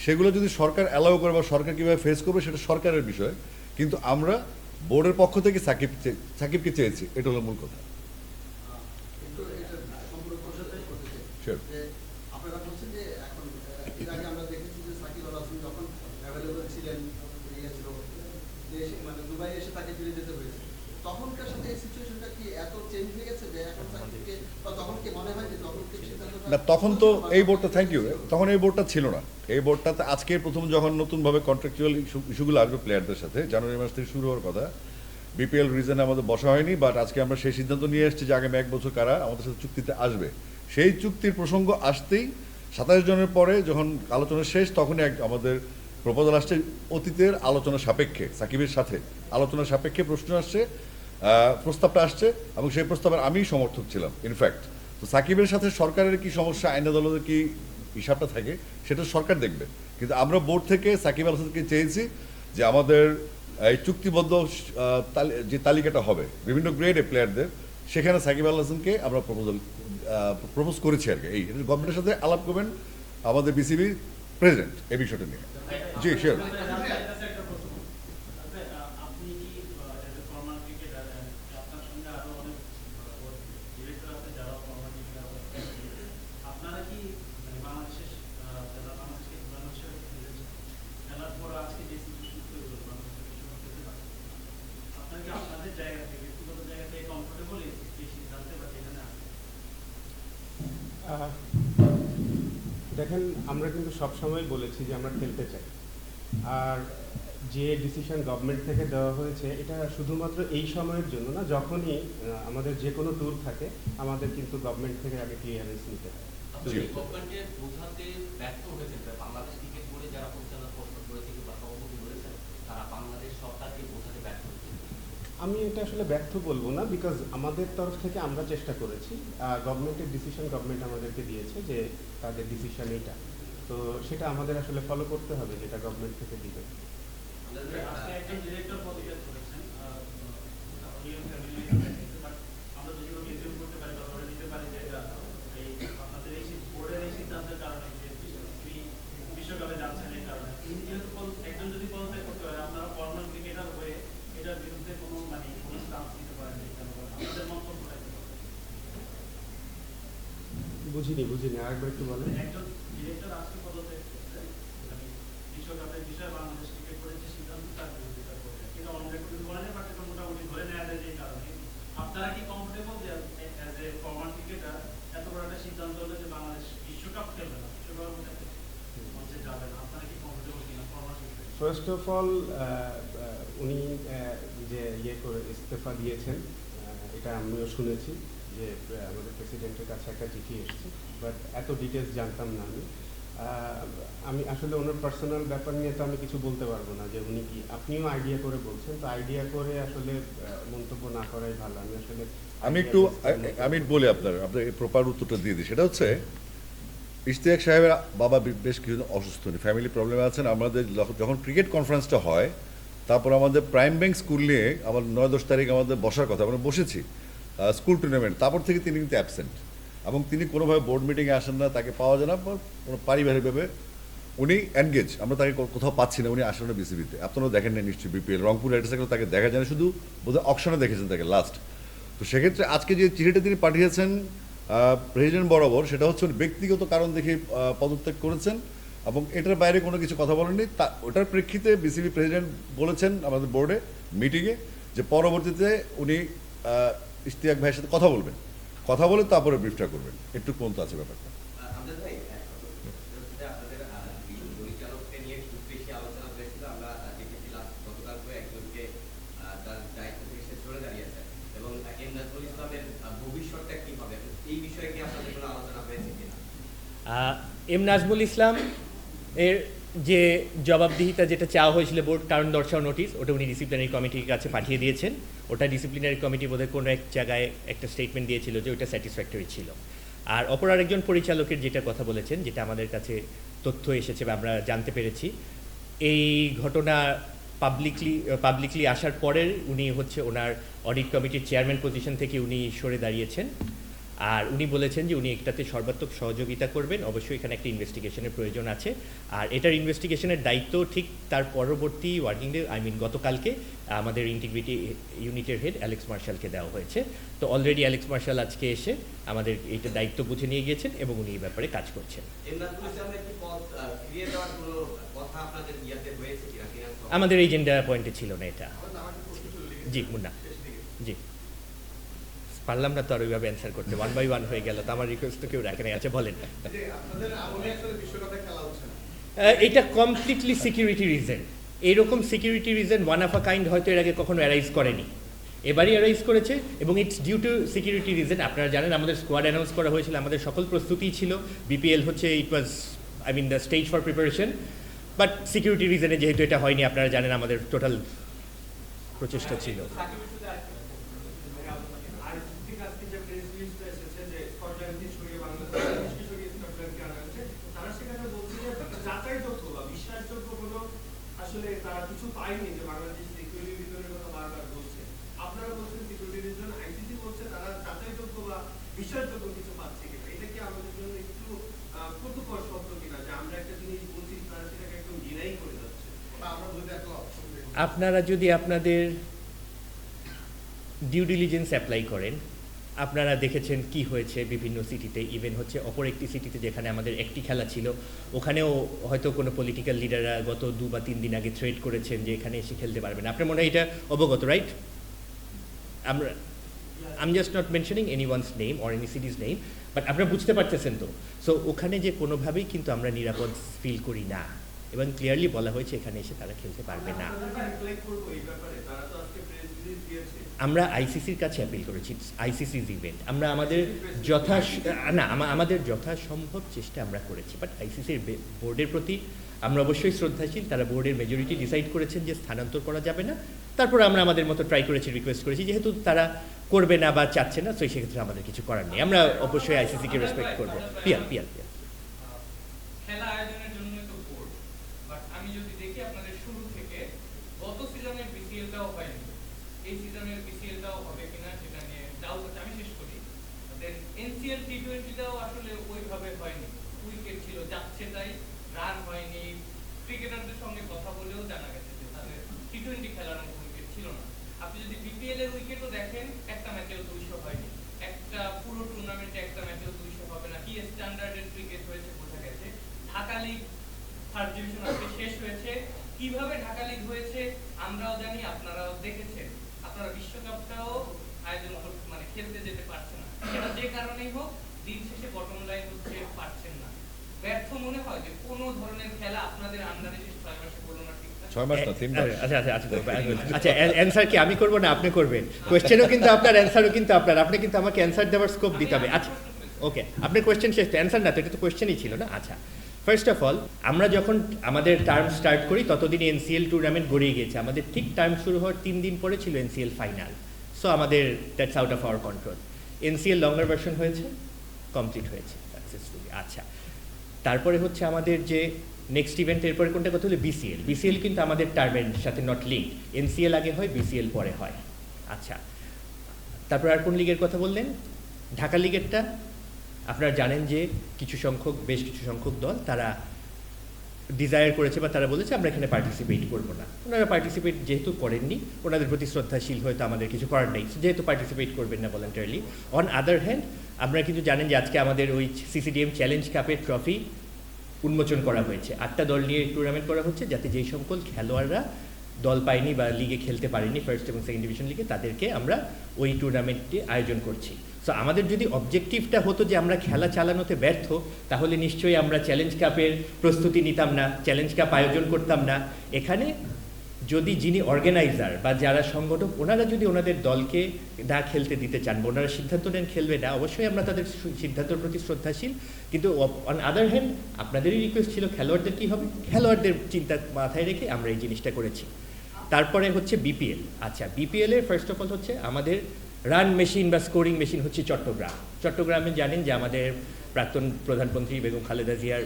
সেগুলো যদি সরকার অ্যালাউ করে বা সরকার কীভাবে ফেস করবে সেটা সরকারের বিষয়, কিন্তু আমরা বোর্ডের পক্ষ থেকে সাকিবকে চেয়েছি, এটা হলো মূল কথা। কিন্তু এটা সম্পূর্ণ প্রশ্নটাই করতে চাই। Sure. যে আপনারা বলছেন যে এখন এর আগে আমরা দেখেছি যে সাকিব আল হাসান যখন অ্যাভেলেবল ছিলেন, ছিল দেশে মানে দুবাই এসে তাকে ফিরে যেতে হয়েছে, তখনকার সাথে এই সিচুয়েশনটা কি এত চেঞ্জ হয়ে গেছে যে এখন সাকিবকে বা তখন কি মনে হয় যে তখন কি সিদ্ধান্তটা না, তখন তো এই বোর্ডটা, থ্যাংক ইউ, তখন এই বোর্ডটা ছিল না। এই বোর্ডটাতে আজকে প্রথম যখন নতুনভাবে কন্ট্রাকচুয়াল ইস্যুগুলো আসবে প্লেয়ারদের সাথে, জানুয়ারি মাস থেকে শুরু হওয়ার কথা, বিপিএল রিজনে আমাদের বসা হয়নি, বাট আজকে আমরা সেই সিদ্ধান্ত নিয়ে এসেছি যে আগামী 1 বছর কারা আমাদের সাথে চুক্তিতে আসবে। সেই চুক্তির প্রসঙ্গ আসতেই 27 জনের পরে যখন আলোচনা শেষ, তখনই আমাদের প্রপোজাল আসছে অতীতের আলোচনা সাপেক্ষে, সাকিবের সাথে আলোচনা সাপেক্ষে প্রস্তাবটা আসছে, এবং সেই প্রস্তাবের আমিই সমর্থক ছিলাম ইনফ্যাক্ট। তো সাকিবের সাথে সরকারের কি সমস্যা, আইন আদালতের কি হিসাবটা থাকে সেটা সরকার দেখবে, কিন্তু আমরা বোর্ড থেকে সাকিব আল হাসানকে চেয়েছি যে আমাদের এই চুক্তিবদ্ধ যে তালিকাটা হবে বিভিন্ন গ্রেডে প্লেয়ারদের, সেখানে সাকিব আল হাসানকে আমরা প্রপোজ করেছি আর কি। এই গভর্নমেন্টের সাথে আলাপ করবেন আমাদের বিসিবির প্রেসিডেন্ট এই বিষয়টা নিয়ে। জি, শিওর। আপনি কি ফর্মাল ক্রিকেটার, আপনার সঙ্গে আরো অনেক ডিরেক্টর আছে যারা ফর্মাল ক্রিকেটার, আপনারা কি মানে বাংলাদেশের যারা বাংলাদেশের খেলার পর আজকে যে সিচুয়েশন তৈরি হলো আপনারা কি আপনাদের জায়গা থেকে ব্যক্তিগত জায়গা থেকে কমফোর্টেবল এই সিদ্ধান্তে বা যেখানে আছে? দেখেন, আমরা কিন্তু সবসময় বলেছি যে আমরা খেলতে চাই। আর যে ডিসিশন গভর্নমেন্ট থেকে দেওয়া হয়েছে এটা শুধুমাত্র এই সময়ের জন্য না, যখনই আমাদের যে কোনো ট্যুর থাকে আমাদের কিন্তু গভর্নমেন্ট থেকে আগে ক্লিয়ারেন্স নিতে হয়। আপনি গভর্নমেন্টকে বোঝাতে ব্যর্থ হয়েছেন, বাংলাদেশ ক্রিকেট বোর্ডে যারা পরিচালনা করেছে কিংবা সভাপতি রয়েছেন তারা বাংলাদেশ সরকারকে বোঝাতে ব্যর্থ হয়েছে। আমি এটা আসলে ব্যর্থ বলবো না, বিকজ আমাদের তরফ থেকে আমরা চেষ্টা করেছি। গভর্নমেন্টের ডিসিশন গভর্নমেন্ট আমাদেরকে দিয়েছে যে তাদের ডিসিশন এইটা, তো সেটা আমাদের আসলে ফলো করতে হবে যেটা গভর্নমেন্ট থেকে দিবে। আজকে একজন ডিরেক্টর পদত্যাগ করেছেন, আমরা যদি রিজিউম করতে পারি বা ধরে নিতে পারি যে এই আপনাদের এই বোর্ডের এই সিদ্ধান্তের কারণে যে বিশ্বকাপে যাচ্ছেন এই কারণে, যেহেতু একজন যদি পদত্যাগ করতে পারে আপনারা ফর্মাল ক্রিকেটার হয়ে এটার বিরুদ্ধে কোনো মানে কোনো স্টান্স নিতে পারেন আপনাদের মন্তব্যটা কি? বুঝিনি আরেকবার একটু বলেন। একজন ডিরেক্টর আজকে পদত্যাগ করছেন, বিশ্বকাপের বিষয়ে বাংলাদেশ ক্রিকেট বোর্ডের যে সিদ্ধান্ত তার বিরোধিতা করছেন, এটা অন রেকর্ড বলা যায়, বাট এটা মোটামুটি ধরে নেওয়া যায় যে কারণে আপনারা কি কমফোর্টেবল যে অ্যাজ এ ফর্মাল ক্রিকেটার এত বড় একটা সিদ্ধান্ত হলো যে বাংলাদেশ বিশ্বকাপ খেলবে না? ফার্স্ট অফ অল উনি যে করে ইস্তফা দিয়েছেন, এটা আমিও শুনেছি যে আমাদের প্রেসিডেন্টের কাছে একটা চিঠি এসেছে, বাট এত ডিটেলস জানতাম না আমি আসলে ওনার পার্সোনাল ব্যাপার নিয়ে তো আমি কিছু বলতে পারবো না যে উনি কি, আপনিও আইডিয়া করে বলছেন, তো আইডিয়া করে আসলে মন্তব্য না করাই ভালো। আমি বলি আপনার প্রপার উত্তরটা দিয়ে দিই। সেটা হচ্ছে ইশতিয়াক সাহেবের বাবা বেশ কিছুদিন অসুস্থ, ফ্যামিলি প্রবলেমে আছেন। আমাদের যখন ক্রিকেট কনফারেন্সটা হয়, তারপর আমাদের প্রাইম ব্যাংক স্কুল নিয়ে আমার 9-10 তারিখ আমাদের বসার কথা, আমরা বসেছি স্কুল টুর্নামেন্ট, তারপর থেকে তিনি কিন্তু অ্যাবসেন্ট, এবং তিনি কোনোভাবে বোর্ড মিটিংয়ে আসেন না, তাকে পাওয়া যায় না, কোনো পারিবারিকভাবে উনি এনগেজ, আমরা তাকে কোথাও পাচ্ছি না, উনি আসেন না বিসিবিতে। আপনারাও দেখেন না নিশ্চয়ই, বিপিএল রংপুর রাইডার্স তাকে দেখা যায় না, শুধু বোধহয় অকশনে দেখেছেন তাকে লাস্ট। তো সেক্ষেত্রে আজকে যে চিঠিটা তিনি পাঠিয়েছেন প্রেসিডেন্ট বরাবর, সেটা হচ্ছে ব্যক্তিগত কারণ দেখে পদত্যাগ করেছেন, এবং এটার বাইরে কোনো কিছু কথা বলেননি। ওটার প্রেক্ষিতে বিসিবি প্রেসিডেন্ট বলেছেন আমাদের বোর্ডে মিটিংয়ে যে পরবর্তীতে উনি ইশতিয়াক ভাইয়ের সাথে কথা বলবেন, কথা বলে তারপরে ব্রিফটা করবেন। একটু পর্যন্ত আছে ব্যাপারটা। আমাদের ভাই আপনাদের পরিচালককে নিয়ে খুব বেশি আলোচনা হয়েছিল। আমরা দেখেছি গতকাল একজনকে তার দায়িত্ব থেকে সে সরে দাঁড়িয়েছে, এবং এম নাজমুল ইসলামের ভবিষ্যৎটা কি হবে, এই বিষয়ে কি আপনাদের কোনো আলোচনা হয়েছে কিনা? এম নাজমুল ইসলাম এর যে জবাবদিহিতা যেটা চাওয়া হয়েছিল বোর্ড কারণ দর্শাও নোটিশ, ওটা উনি ডিসিপ্লিনারি কমিটির কাছে পাঠিয়ে দিয়েছেন। ওটা ডিসিপ্লিনারি কমিটি বোধহয় কোনো এক জায়গায় একটা স্টেটমেন্ট দিয়েছিল যে ওটা স্যাটিসফ্যাক্টরি ছিল। আর অপর আরেকজন পরিচালকের যেটা কথা বলেছেন, যেটা আমাদের কাছে তথ্য এসেছে বা আমরা জানতে পেরেছি, এই ঘটনা পাবলিকলি আসার পরের উনি হচ্ছে ওনার অডিট কমিটির চেয়ারম্যান পজিশন থেকে উনি সরে দাঁড়িয়েছেন। আর উনি বলেছেন যে উনি একটাতে সর্বাত্মক সহযোগিতা করবেন, অবশ্যই এখানে একটা ইনভেস্টিগেশনের প্রয়োজন আছে। আর এটার ইনভেস্টিগেশনের দায়িত্ব ঠিক তার পরবর্তী ওয়ার্কিং ডে, গতকালকে আমাদের ইন্টিগ্রিটি ইউনিটের হেড অ্যালেক্স মার্শালকে দেওয়া হয়েছে। তো অলরেডি অ্যালেক্স মার্শাল আজকে এসে আমাদের এইটা দায়িত্ব বুঝে নিয়ে গিয়েছেন এবং উনি এই ব্যাপারে কাজ করছেন। আমাদের এজেন্ডা পয়েন্টে ছিল না এটা। জি মুন্না, জি পারলাম না তো আর ওইভাবে অ্যান্সার করতে, 1 by 1 হয়ে গেল, তো আমার রিকোয়েস্ট তো কেউ রাখে নাই। আচ্ছা বলেন। এটা কমপ্লিটলি সিকিউরিটি রিজন। এইরকম security reason one of a kind হয়তো এর আগে কখনো অ্যারাইজ করেনি, এবারই অ্যারাইজ করেছে, এবং it's due to security reason. আপনারা জানেন আমাদের স্কোয়াড অ্যানাউন্স করা হয়েছিল, আমাদের সকল প্রস্তুতিই ছিল, বিপিএল হচ্ছে it was the stage for preparation, but security রিজনে যেহেতু এটা হয়নি, আপনারা জানেন আমাদের টোটাল প্রচেষ্টা ছিল। আসলে তারা কিছু পায়নি, যে বাংলাদেশ সিকিউরিটি রিজনের কথা বারবার বলছে, আপনারা বলছেন সিকিউরিটি রিজন, আইসিসি বলছে তারা যাচাইযোগ্য বা বিশ্বাসযোগ্য কিছু পাচ্ছে কিনা। এটা কি আমাদের জন্য একটু কটুকর শব্দ কিনা, যে আমরা একটা জিনিস বলছি তারা সেটাকে একদম ডিনাই করে যাচ্ছে? আমরা যদি একটা অপশন দেখি, আপনারা যদি আপনাদের ডিউ ডিলিজেন্স অ্যাপ্লাই করেন, আপনারা দেখেছেন কি হয়েছে বিভিন্ন সিটিতে, ইভেন হচ্ছে অপর একটি সিটিতে যেখানে আমাদের একটি খেলা ছিল, ওখানেও হয়তো কোনো পলিটিক্যাল লিডাররা গত 2 বা 3 দিন আগে থ্রেট করেছেন যে এখানে এসে খেলতে পারবেন। আপনার মনে হয় এটা অবগত, right? I'm just not mentioning anyone's name or any city's name, but আপনারা বুঝতে পারতেছেন তো। সো ওখানে যে কোনোভাবেই কিন্তু আমরা নিরাপদ ফিল করি না, এবং ক্লিয়ারলি বলা হয়েছে এখানে এসে তারা খেলতে পারবে না। আমরা আইসিসির কাছে অ্যাপিল করেছি, আইসিসির ইভেন্ট, আমরা আমাদের আমাদের যথাসম্ভব চেষ্টা আমরা করেছি, বাট আইসিসির বোর্ডের প্রতি আমরা অবশ্যই শ্রদ্ধাশীল। তারা বোর্ডের মেজরিটি ডিসাইড করেছেন যে স্থানান্তর করা যাবে না, তারপর আমরা আমাদের মতো ট্রাই করেছি, রিকোয়েস্ট করেছি, যেহেতু তারা করবে না বা চাচ্ছে না, তো সেক্ষেত্রে আমাদের কিছু করার নেই, আমরা অবশ্যই আইসিসিকে রেসপেক্ট করবো। পিয়ার খেলা আয়োজনের জন্য তো বোর্ড, বাট আমি যদি দেখি আপনাদের শুরু থেকে গত সিজনের বিসিএলটাও হয়নি, এই সিজনের বিসিএলটাও হবে কিনা সেটা নিয়ে ডাউট আছে। আমি শেষ করি, দেন এনসিএল টি20টাও আসলে ওইভাবে হয়নি, উইকেট ছিল যাচ্ছে তাই, রান হয়নি, ক্রিকেটারদের সঙ্গে কথা বলেও জানা গেছে যে তাদের টি20 খেলার মতো উইকেট ছিল না। আপনি যদি বিপিএল এর উইকেটও দেখেন, একটা ম্যাচেও 200 হয়নি, একটা পুরো টুর্নামেন্টে একটা ম্যাচেও 200 হবে না। কি স্ট্যান্ডার্ডের ক্রিকেট হয়েছে বোঝা গেছে। ঢাকা লিগ 3rd ডিভিশন আজকে শেষ হয়েছে, কিভাবে ঢাকা লিগ হয়েছে আমরাও জানি, আপনারাও দেখেছেন। আপনারা বিশ্বকাপটাও আয়োজন খেলতে যেতে পারছেন না, সেটা যে কারণেই হোক, দিন শেষে বটম লাইন হচ্ছে পারছেন না। ব্যর্থ মনে হয় যে কোনো ধরনের খেলা আপনাদের আন্ডারে শেষ 6 মাসে করোনা ঠিকঠাক 6 মাস না 3 মাস। আচ্ছা আচ্ছা আচ্ছা আচ্ছা অ্যান্সার কি আমি করবো না আপনি করবেন? কোয়েশ্চেনও কিন্তু আপনার, অ্যান্সারও কিন্তু আপনার, আপনি কিন্তু আমাকে অ্যান্সার দেওয়ার স্কোপ দিতে হবে। আচ্ছা ওকে, আপনার কোয়েশ্চেন শেষ তো, অ্যান্সার না তো, এটা তো কোয়েশ্চেনই ছিল না। আচ্ছা ফার্স্ট অফ অল আমরা যখন আমাদের টার্ম স্টার্ট করি ততদিন এনসিএল টুর্নামেন্ট গড়িয়ে গিয়েছে। আমাদের ঠিক টার্ম শুরু হওয়ার 3 দিন পরে ছিল এনসিএল ফাইনাল। সো আমাদের that's out of our control. NCL longer version হয়েছে, কমপ্লিট হয়েছে সাকসেসফুলি। আচ্ছা তারপরে হচ্ছে আমাদের যে নেক্সট ইভেন্ট, এরপরে কোনটা কথা হলো বিসিএল। বিসিএল কিন্তু আমাদের টার্মের সাথে নট লিঙ্ক, এনসিএল আগে হয়, বিসিএল পরে হয়। আচ্ছা তারপর আর কোন লিগের কথা বললেন? ঢাকা লিগেরটা আপনারা জানেন যে বেশ কিছু সংখ্যক দল তারা ডিজায়ার করেছে বা তারা বলেছে আমরা এখানে পার্টিসিপেট করবো না। ওনারা পার্টিসিপেট যেহেতু করেননি, ওনাদের প্রতি শ্রদ্ধাশীল হয়তো আমাদের কিছু করার নেই, যেহেতু পার্টিসিপেট করবেন না ভলান্টারিলি। অন আদার হ্যান্ড আপনারা কিন্তু জানেন যে আজকে আমাদের ওই সিসিডিএম চ্যালেঞ্জ কাপের ট্রফি উন্মোচন করা হয়েছে। 8টা দল নিয়ে টুর্নামেন্ট করা হচ্ছে, যাতে যেই সকল খেলোয়াড়রা দল পায়নি বা লিগে খেলতে পারেনি ফার্স্ট এবং সেকেন্ড ডিভিশন লিগে, তাদেরকে আমরা ওই টুর্নামেন্টটি আয়োজন করছি। সো আমাদের যদি অবজেক্টিভটা হতো যে আমরা খেলা চালানোতে ব্যর্থ, তাহলে নিশ্চয়ই আমরা চ্যালেঞ্জ কাপের প্রস্তুতি নিতাম না, চ্যালেঞ্জ কাপ আয়োজন করতাম না। এখানে যদি যিনি অর্গানাইজার বা যারা সংগঠক, ওনারা যদি ওনাদের দলকে না খেলতে দিতে চান বা ওনারা সিদ্ধান্ত নেন খেলবে না, অবশ্যই আমরা তাদের সিদ্ধান্তের প্রতি শ্রদ্ধাশীল। কিন্তু অন আদার হ্যান্ড আপনাদেরই রিকোয়েস্ট ছিল খেলোয়াড়দের কী হবে, খেলোয়াড়দের চিন্তা মাথায় রেখে আমরা এই জিনিসটা করেছি। তারপরে হচ্ছে বিপিএল। আচ্ছা বিপিএলের ফার্স্ট অফ অল হচ্ছে আমাদের রান মেশিন বা স্কোরিং মেশিন হচ্ছে চট্টগ্রাম। চট্টগ্রামে জানেন যে আমাদের প্রাক্তন প্রধানমন্ত্রী বেগম খালেদা জিয়ার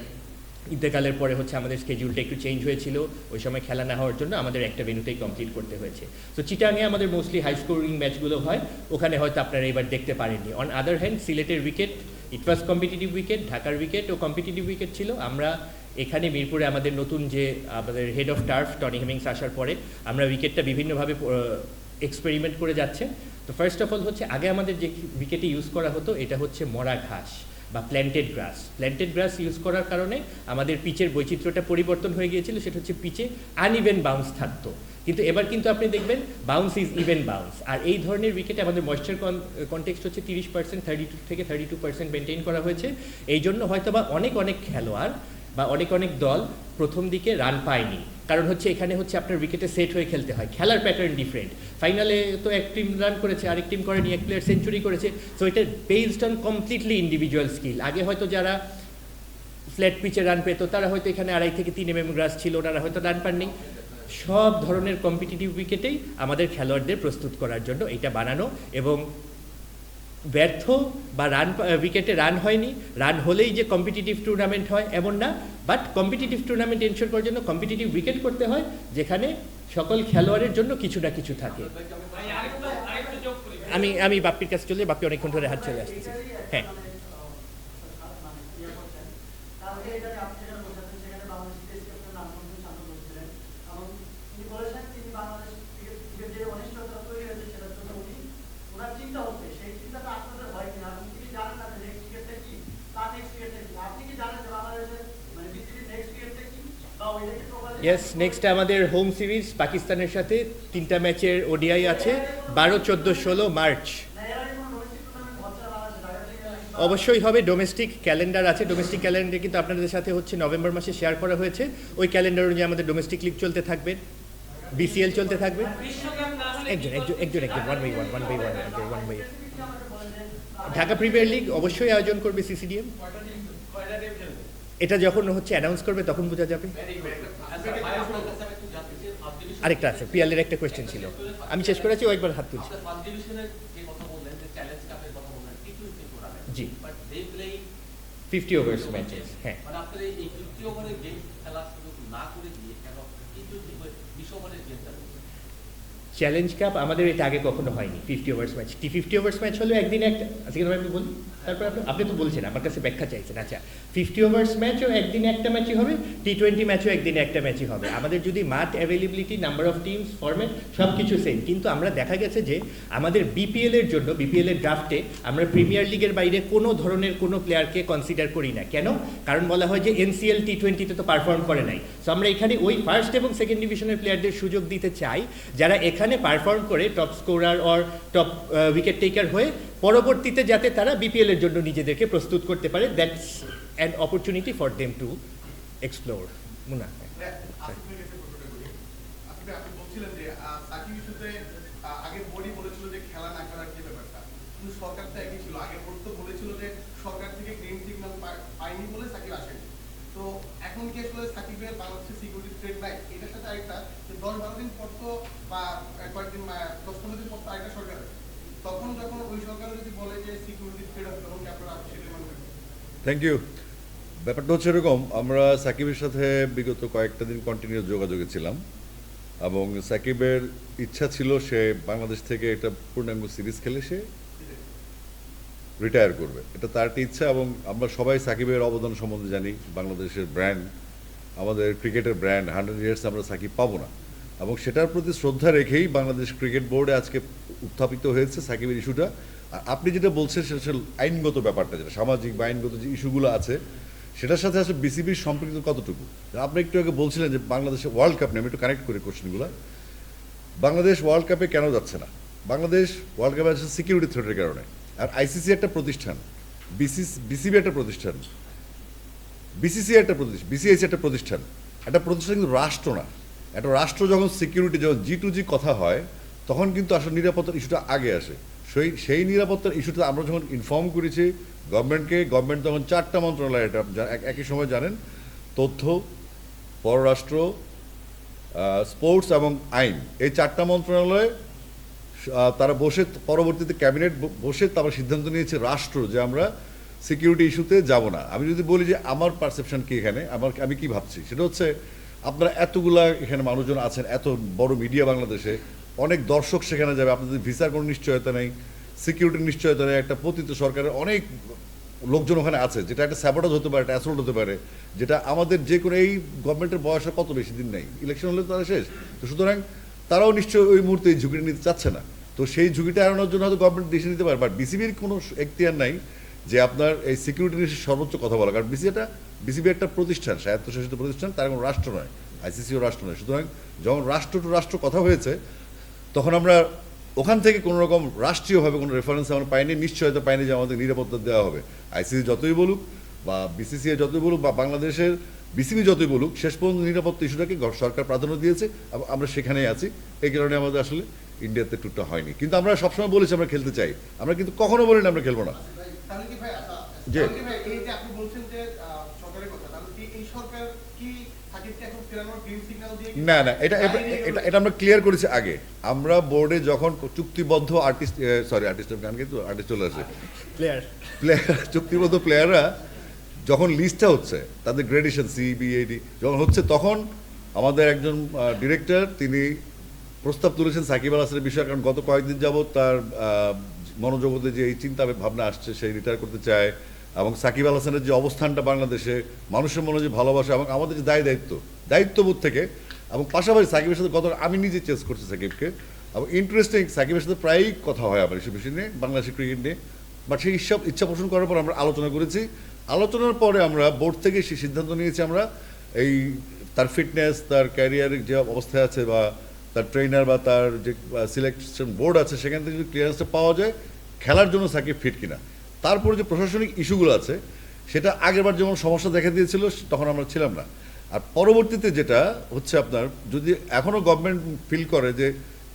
ইন্তেকালের পরে হচ্ছে আমাদের স্কেডিউলটা একটু চেঞ্জ হয়েছিল, ওই সময় খেলা না হওয়ার জন্য আমাদের একটা ভেন্যুতেই কমপ্লিট করতে হয়েছে। তো চিটাঙে আমাদের মোস্টলি হাই স্কোরিং ম্যাচগুলো হয়, ওখানে হয়তো আপনারা এবার দেখতে পারেননি। অন আদার হ্যান্ড সিলেটের উইকেট, ইট ওয়াজ কম্পিটিটিভ উইকেট, ঢাকার উইকেট ও কম্পিটিটিভ উইকেট ছিল। আমরা এখানে মিরপুরে আমাদের নতুন যে আমাদের হেড অফ টার্ফ টনি হেমিংস আসার পরে আমরা উইকেটটা বিভিন্নভাবে এক্সপেরিমেন্ট করে যাচ্ছে। তো ফার্স্ট অফ অল হচ্ছে আগে আমাদের যে উইকেটে ইউজ করা হতো এটা হচ্ছে মরা ঘাস বা প্ল্যান্টেড গ্রাস। প্ল্যান্টেড গ্রাস ইউজ করার কারণে আমাদের পিচের বৈচিত্র্যটা পরিবর্তন হয়ে গিয়েছিল, সেটা হচ্ছে পিচে আনইভেন বাউন্স থাকতো। কিন্তু এবার কিন্তু আপনি দেখবেন বাউন্স ইজ ইভেন বাউন্স। আর এই ধরনের উইকেটে আমাদের ময়েশ্চার কনটেক্সট হচ্ছে 30%, 32 থেকে 32% মেনটেন করা হয়েছে। এই জন্য হয়তো বা অনেক খেলোয়াড় বা অনেক দল প্রথম দিকে রান পায়নি, কারণ হচ্ছে এখানে হচ্ছে আপনার উইকেটে সেট হয়ে খেলতে হয়, খেলার প্যাটার্ন ডিফারেন্ট। ফাইনালে তো এক টিম রান করেছে, আরেক টিম করেনি, এক প্লেয়ার সেঞ্চুরি করেছে। সো এটা based on completely individual skill. আগে হয়তো যারা ফ্ল্যাট পিচে রান পেত তারা হয়তো এখানে 2.5 থেকে 3 mm গ্রাস ছিল, ওনারা হয়তো রান পাননি। সব ধরনের কম্পিটিটিভ উইকেটেই আমাদের খেলোয়াড়দের প্রস্তুত করার জন্য এটা বানানো, এবং ব্যর্থ বা উইকেটে রান হয়নি, রান হলেই যে কম্পিটিটিভ টুর্নামেন্ট হয় এমন না, বাট কম্পিটিটিভ টুর্নামেন্ট এনশোর করার জন্য কম্পিটিটিভ উইকেট করতে হয়, যেখানে সকল খেলোয়াড়ের জন্য কিছু না কিছু থাকে। আমি বাপ্পির কাছে চলে, বাপ্পি অনেকক্ষণ ধরে হাত চলে আসতেছে। হ্যাঁ ইয়েস, নেক্সট আমাদের হোম সিরিজ পাকিস্তানের সাথে 3টা ম্যাচের ওডিআই আছে 12, 14, 16 মার্চ। অবশ্যই হবে, ডোমেস্টিক ক্যালেন্ডার আছে। ডোমেস্টিক ক্যালেন্ডার কিন্তু আপনাদের সাথে হচ্ছে নভেম্বর মাসে শেয়ার করা হয়েছে। ওই ক্যালেন্ডার অনুযায়ী আমাদের ডোমেস্টিক লিগ চলতে থাকবে, বিসিএল চলতে থাকবে। একজন one by one. Dhaka premier league অবশ্যই আয়োজন করবে সিসিডিএম। এটা যখন হচ্ছে অ্যানাউন্স করবে তখন বোঝা যাবে। আরেকটা আছে, পিয়ালের একটা কোয়েশ্চেন ছিল, আমি শেষ করেছি, ও একবার হাত তুলছি। জি 50 ওভার্স ম্যাচেস। হ্যাঁ চ্যালেঞ্জ কাপ আমাদের এটা আগে কখনো হয়নি 50 ওভার্স ম্যাচ। 50 ওভার্স ম্যাচ হলেও একদিনে একটা, আজকে আমি বলি, তারপর আপনি তো বলছেন, আমার কাছে ব্যাখ্যা চাইছেন। আচ্ছা 50 ওভার্স ম্যাচও একদিনে একটা ম্যাচই হবে, T20 ম্যাচও একদিনে একটা ম্যাচই হবে। আমাদের যদি মাঠ availability, number of teams, format সব কিছু সেম, কিন্তু আমরা দেখা গেছে যে আমাদের বিপিএলের জন্য, বিপিএলের ড্রাফটে আমরা প্রিমিয়ার লিগের বাইরে কোনো ধরনের কোনো প্লেয়ারকে কনসিডার করি না। কেন? কারণ বলা হয় যে এনসিএল T20-তে তো পারফর্ম করে নাই। সো আমরা এখানে ওই ফার্স্ট এবং সেকেন্ড ডিভিশনের প্লেয়ারদের সুযোগ দিতে চাই, যারা এখানে পারফর্ম করে top scorer or top wicket taker হয়ে পরবর্তীতে যাতে তারা বিপিএলের জন্য নিজেদেরকে প্রস্তুত করতে পারে। That's an opportunity for them to explore. Muna বলছিলেন যে সাকিব ইস্যুতে আগে বোর্ডই বলেছিল যে খেলা না খেলার যে ব্যাপারটা, কিন্তু সরকার তো একই ছিল। আগে বোর্ড তো বলেছিল যে সরকার থেকে গ্রিন সিগন্যাল পায়নি বলে সাকিব আসেনি। তো এখন কি আসলে সাকিবের বাংলাদেশের সিকিউরিটি থ্রেট নাই? এটার সাথে আরেকটা যে 10-12 দিন পর তো বা কয়েকদিন 10-15 দিন পর তো আরেকটা সরকার আছে, তখন যখন ওই সরকারও যদি বলে যে সিকিউরিটি থ্রেট হবে, তখন কি আপনারা সেটা মনে করেন? Thank you. ব্যাপারটা হচ্ছে এরকম, আমরা সাকিবের সাথে বিগত কয়েকটা দিন কন্টিনিউ যোগাযোগে ছিলাম এবং সাকিবের ইচ্ছা ছিল সে বাংলাদেশ থেকে একটা পূর্ণাঙ্গ সিরিজ খেলে সে রিটায়ার করবে। এটা তার একটা ইচ্ছা এবং আমরা সবাই সাকিবের অবদান সম্বন্ধে জানি। বাংলাদেশের ব্র্যান্ড, আমাদের ক্রিকেটের ব্র্যান্ড, 100 ইয়ার্স আমরা সাকিব পাবো না এবং সেটার প্রতি শ্রদ্ধা রেখেই বাংলাদেশ ক্রিকেট বোর্ডে আজকে উত্থাপিত হয়েছে সাকিবের ইস্যুটা। আর আপনি যেটা বলছেন সেটা আইনগত ব্যাপারটা, যেটা সামাজিক বা আইনগত যে ইস্যুগুলো আছে সেটার সাথে আসলে বিসিবির সম্পৃক্ত কতটুকু। আপনি একটু আগে বলছিলেন যে বাংলাদেশে ওয়ার্ল্ড কাপ নিয়ে, আমি একটু কানেক্ট করি কোশ্চেনগুলো। বাংলাদেশ ওয়ার্ল্ড কাপে কেন যাচ্ছে না? বাংলাদেশ ওয়ার্ল্ড কাপে যাচ্ছে সিকিউরিটি থ্রেটের কারণে। আর আইসিসি একটা প্রতিষ্ঠান, বিসিবি একটা প্রতিষ্ঠান, বিসিসি একটা প্রতিষ্ঠান, বিসিআইসি একটা প্রতিষ্ঠান। একটা প্রতিষ্ঠান কিন্তু রাষ্ট্র না। একটা রাষ্ট্র যখন সিকিউরিটি, যখন G2G কথা হয় তখন কিন্তু আসলে নিরাপত্তার ইস্যুটা আগে আসে। সেই নিরাপত্তার ইস্যুটা আমরা যখন ইনফর্ম করেছি গভর্নমেন্টকে, গভর্নমেন্ট তখন 4টা মন্ত্রণালয়, এটা একই সময় জানেন, তথ্য, পররাষ্ট্র, স্পোর্টস এবং আইন, এই 4টা মন্ত্রণালয় তারা বসে পরবর্তীতে ক্যাবিনেট বসে তারপর সিদ্ধান্ত নিয়েছে রাষ্ট্র যে আমরা সিকিউরিটি ইস্যুতে যাব না। আমি যদি বলি যে আমার পারসেপশন কি এখানে, আমি কি ভাবছি, সেটা হচ্ছে আপনারা এতগুলা এখানে মানুষজন আছেন, এত বড় মিডিয়া বাংলাদেশে, অনেক দর্শক সেখানে যাবে, আপনাদের ভিসার কোনো নিশ্চয়তা নেই, সিকিউরিটির নিশ্চয়তা নেই, একটা পতিত সরকারের অনেক লোকজন ওখানে আছে, যেটা একটা স্যাবোটাজ হতে পারে, একটা অ্যাসল্ট হতে পারে, যেটা আমাদের যে কোনো, এই গভর্নমেন্টের বয়সে কত বেশি দিন নেই, ইলেকশন হলে তারা শেষ। তো সুতরাং তারাও নিশ্চয়ই ওই মুহূর্তে এই ঝুঁকিটা নিতে চাচ্ছে না। তো সেই ঝুঁকিটা এড়ানোর জন্য হয়তো গভর্নমেন্ট ডিসিশন নিতে পারে, বাট বিসিবির কোনো এখতিয়ার নাই যে আপনার এই সিকিউরিটি নিয়ে সর্বোচ্চ কথা বলা। কারণ বিসিবি একটা প্রতিষ্ঠান, স্বায়ত্তশাসিত প্রতিষ্ঠান, তার কোনো রাষ্ট্র নয়, আইসিসিও রাষ্ট্র নয়। সুতরাং যখন রাষ্ট্র টু রাষ্ট্র কথা হয়েছে তখন আমরা ওখান থেকে কোনো রকম রাষ্ট্রীয়ভাবে কোনো রেফারেন্স আমরা পাইনি, নিশ্চয়তা পাইনি যে আমাদের নিরাপত্তা দেওয়া হবে। আইসিসি যতই বলুক বা বিসিসিআই যতই বলুক বা বাংলাদেশের বিসিবি যতই বলুক, শেষ পর্যন্ত নিরাপত্তা ইস্যুটাকে সরকার প্রাধান্য দিয়েছে এবং আমরা সেখানেই আছি। এই কারণে আমাদের আসলে ইন্ডিয়াতে ট্যুরটা হয়নি। কিন্তু আমরা সবসময় বলেছি আমরা খেলতে চাই, আমরা কিন্তু কখনো বলি না আমরা খেলবো না। তাহলে কি ভাই, জি। তাহলে কি ভাই, এই যে আপনি বলছেন যে সরকারের কথা, তাহলে কি এই সরকার কি সাকিবকে এখন ফেরানোর গ্রিন সিগন্যাল দিয়ে না না, এটা আমরা ক্লিয়ার করেছি আগে। আমরা বোর্ডে যখন চুক্তিবদ্ধ আর্টিস্ট গান কিন্তু আর্টিস্ট চলে আসে, চুক্তিবদ্ধ প্লেয়াররা যখন লিস্টটা হচ্ছে, তাদের গ্রেডেশন CBAD যখন হচ্ছে, তখন আমাদের একজন ডিরেক্টর তিনি প্রস্তাব তুলেছেন সাকিব আল হাসানের বিষয়ে। কারণ গত কয়েকদিন যাবৎ তার মনোজগতে যে এই চিন্তা ভাবনা আসছে, সেই রিটায়ার করতে চায় এবং সাকিব আল হাসানের যে অবস্থানটা বাংলাদেশে, মানুষের মনে যে ভালোবাসা এবং আমাদের যে দায়িত্ববোধ থেকে, এবং পাশাপাশি সাকিবের সাথে আমি নিজে চেস করছি সাকিবকে, এবং ইন্টারেস্টিং সাকিবের সাথে প্রায়ই কথা হয় আমার এসব বিষয় নিয়ে, বাংলাদেশের ক্রিকেট নিয়ে। বাট সেই ইচ্ছা পোষণ করার পর আমরা আলোচনা করেছি। আলোচনার পরে আমরা বোর্ড থেকে সেই সিদ্ধান্ত নিয়েছি আমরা এই তার ফিটনেস, তার ক্যারিয়ারের যে অবস্থায় আছে বা তার ট্রেনার বা তার যে সিলেকশন বোর্ড আছে, সেখান থেকে যদি ক্লিয়ারেন্সটা পাওয়া যায় খেলার জন্য সাকিব ফিট কিনা। তারপরে যে প্রশাসনিক ইস্যুগুলো আছে সেটা আগেরবার যেমন সমস্যা দেখা দিয়েছিল তখন আমরা ছিলাম না। আর পরবর্তীতে যেটা হচ্ছে, আপনার যদি এখনও গভর্নমেন্ট ফিল করে যে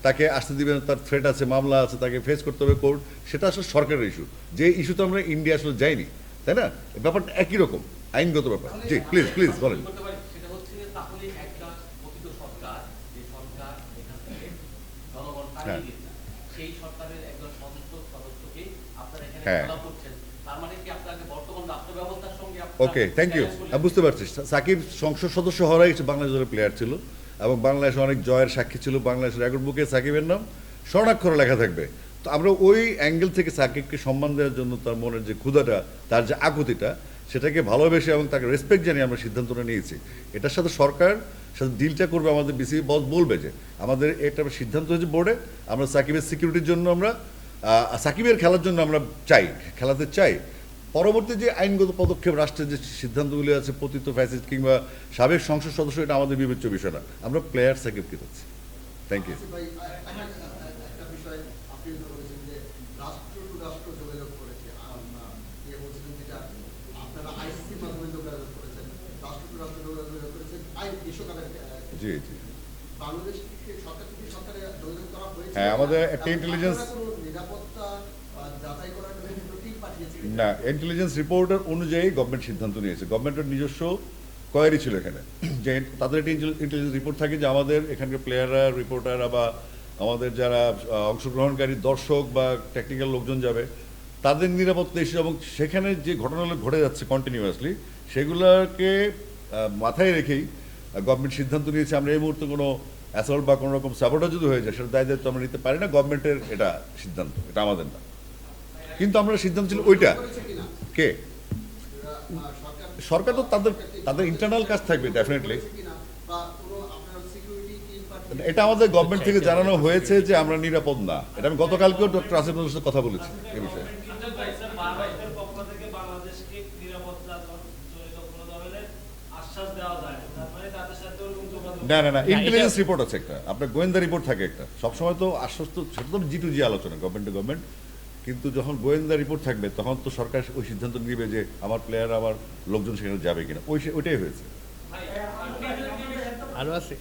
তাকে আসতে দিবেন, তার থ্রেট আছে, মামলা আছে, তাকে ফেস করতে হবে কোর্ট, সেটা আসলে সরকারের ইস্যু। যে ইস্যুতে আমরা ইন্ডিয়া আসলে যাইনি, তাই না? ব্যাপারটা একই রকম আইনগত ব্যাপার। জি প্লিজ বলেন। সেটা হচ্ছে তাহলে একটা প্রকৃত সরকার, যে সরকার এখান থেকে জনগণ তাড়িয়ে দিচ্ছে, সেই সরকারের একজন সদস্যকে আপনারা এখানে খেলা করছেন, তার মানে কি আপনাকে বর্তমান রাষ্ট্র ব্যবস্থার সঙ্গে ওকে, থ্যাংক ইউ। আমি বুঝতে পারছি সাকিব সংসদ সদস্য হওয়াই বাংলাদেশ দলের প্লেয়ার ছিল এবং বাংলাদেশে অনেক জয়ের সাক্ষী ছিল। বাংলাদেশের রেকর্ড বুকে সাকিবের নাম স্বর্ণাক্ষরে লেখা থাকবে। তো আমরা ওই অ্যাঙ্গেল থেকে সাকিবকে সম্মান দেওয়ার জন্য তার মনের যে ক্ষুধাটা, তার যে আকুতিটা, সেটাকে ভালোবেসে এবং তাকে রেসপেক্ট জানিয়ে আমরা সিদ্ধান্তটা নিয়েছি। এটার সাথে সরকার সাথে ডিলটা করবে, আমাদের বিসিবি বস বলবে যে আমাদের এটা সিদ্ধান্ত হয়েছে বোর্ডে, আমরা সাকিবের সিকিউরিটির জন্য, আমরা সাকিবের খেলার জন্য আমরা খেলাতে চাই। পরবর্তী যে আইনগত পদক্ষেপ, রাষ্ট্রের যে সিদ্ধান্তগুলি আছে, পতিত ফ্যাসিস্ট কিংবা সাবেক সংসদ সদস্য, এটা আমাদের বিবেচ্য বিষয় না। আমরা প্লেয়ার সাকিবকে চাচ্ছি। Thank you. ভাই, একটা বিষয় আপনি বলেছেন যে রাষ্ট্র টু রাষ্ট্র যোগাযোগ করেছে, বলছিলেন যেটা আপনারা আইসিসির মাধ্যমে যোগাযোগ করেছেন, রাষ্ট্র টু রাষ্ট্র যোগাযোগ করেছেন বিশ্বকাপের। জি। বাংলাদেশকে সরকার থেকে সরকারে যোগাযোগ করা হয়েছে? হ্যাঁ, আমাদের একটা এবং intelligence- আপনারা কোনো নিরাপত্তা যাচাই করার জন্য কোনো টিম পাঠিয়েছিলেন? না, ইন্টেলিজেন্স রিপোর্টার অনুযায়ী গভর্নমেন্ট সিদ্ধান্ত নিয়েছে। গভর্নমেন্টের নিজস্ব কোয়ারি ছিল এখানে, যে তাদের একটা ইন্টেলিজেন্স রিপোর্ট থাকে যে আমাদের এখানকার প্লেয়াররা, রিপোর্টাররা বা আমাদের যারা অংশগ্রহণকারী দর্শক বা টেকনিক্যাল লোকজন যাবে তাদের নিরাপত্তা ইস্যু এবং সেখানে যে ঘটনাগুলো ঘটে যাচ্ছে কন্টিনিউয়াসলি সেগুলোকে মাথায় রেখেই গভর্নমেন্ট সিদ্ধান্ত নিয়েছে আমরা এই মুহূর্তে কোনো অ্যাসল্ট বা কোনো রকম সাপোর্টও যদি হয়ে যায় সেটা দায় দায়িত্ব আমরা নিতে পারি না, গভর্নমেন্টের এটা সিদ্ধান্ত, এটা আমাদের না। কিন্তু আমরা সিদ্ধান্ত ছিল ওইটা। করেছে কিনা? কে? সরকার সরকার তো তাদের ইন্টারনাল কাজ থাকবে ডেফিনেটলি। করেছে কিনা? বা কোনো আপনার সিকিউরিটি টিম পাঠিয়ে এটা আমাদের গভর্নমেন্ট থেকে জানানো হয়েছে যে আমরা নিরাপদ না। এটা আমি গতকালকেও ডক্টর আসিফ নজরুলের সাথে কথা বলেছি এই বিষয়ে। ভারতের পক্ষ থেকে বাংলাদেশকে নিরাপত্তা জনিত কোনো ধরনের আশ্বাস দেওয়া যায় না। তার মানে তাদের সাথে ওরকম যোগাযোগ না, ইন্টেলিজেন্স রিপোর্ট আছে একটা, আপনার গোয়েন্দা রিপোর্ট থাকে একটা। সবসময় তো আশ্বস্ত, সেটা তো জি আলোচনা গভর্নমেন্ট টু গভর্নমেন্ট, কিন্তু যখন গোয়েন্দা রিপোর্ট থাকবে তখন তো সরকার ওই সিদ্ধান্ত নিবে যে আমার প্লেয়ার, আমার লোকজন সেখানে যাবে কিনা। ওইটাই হয়েছে। আরও আছে।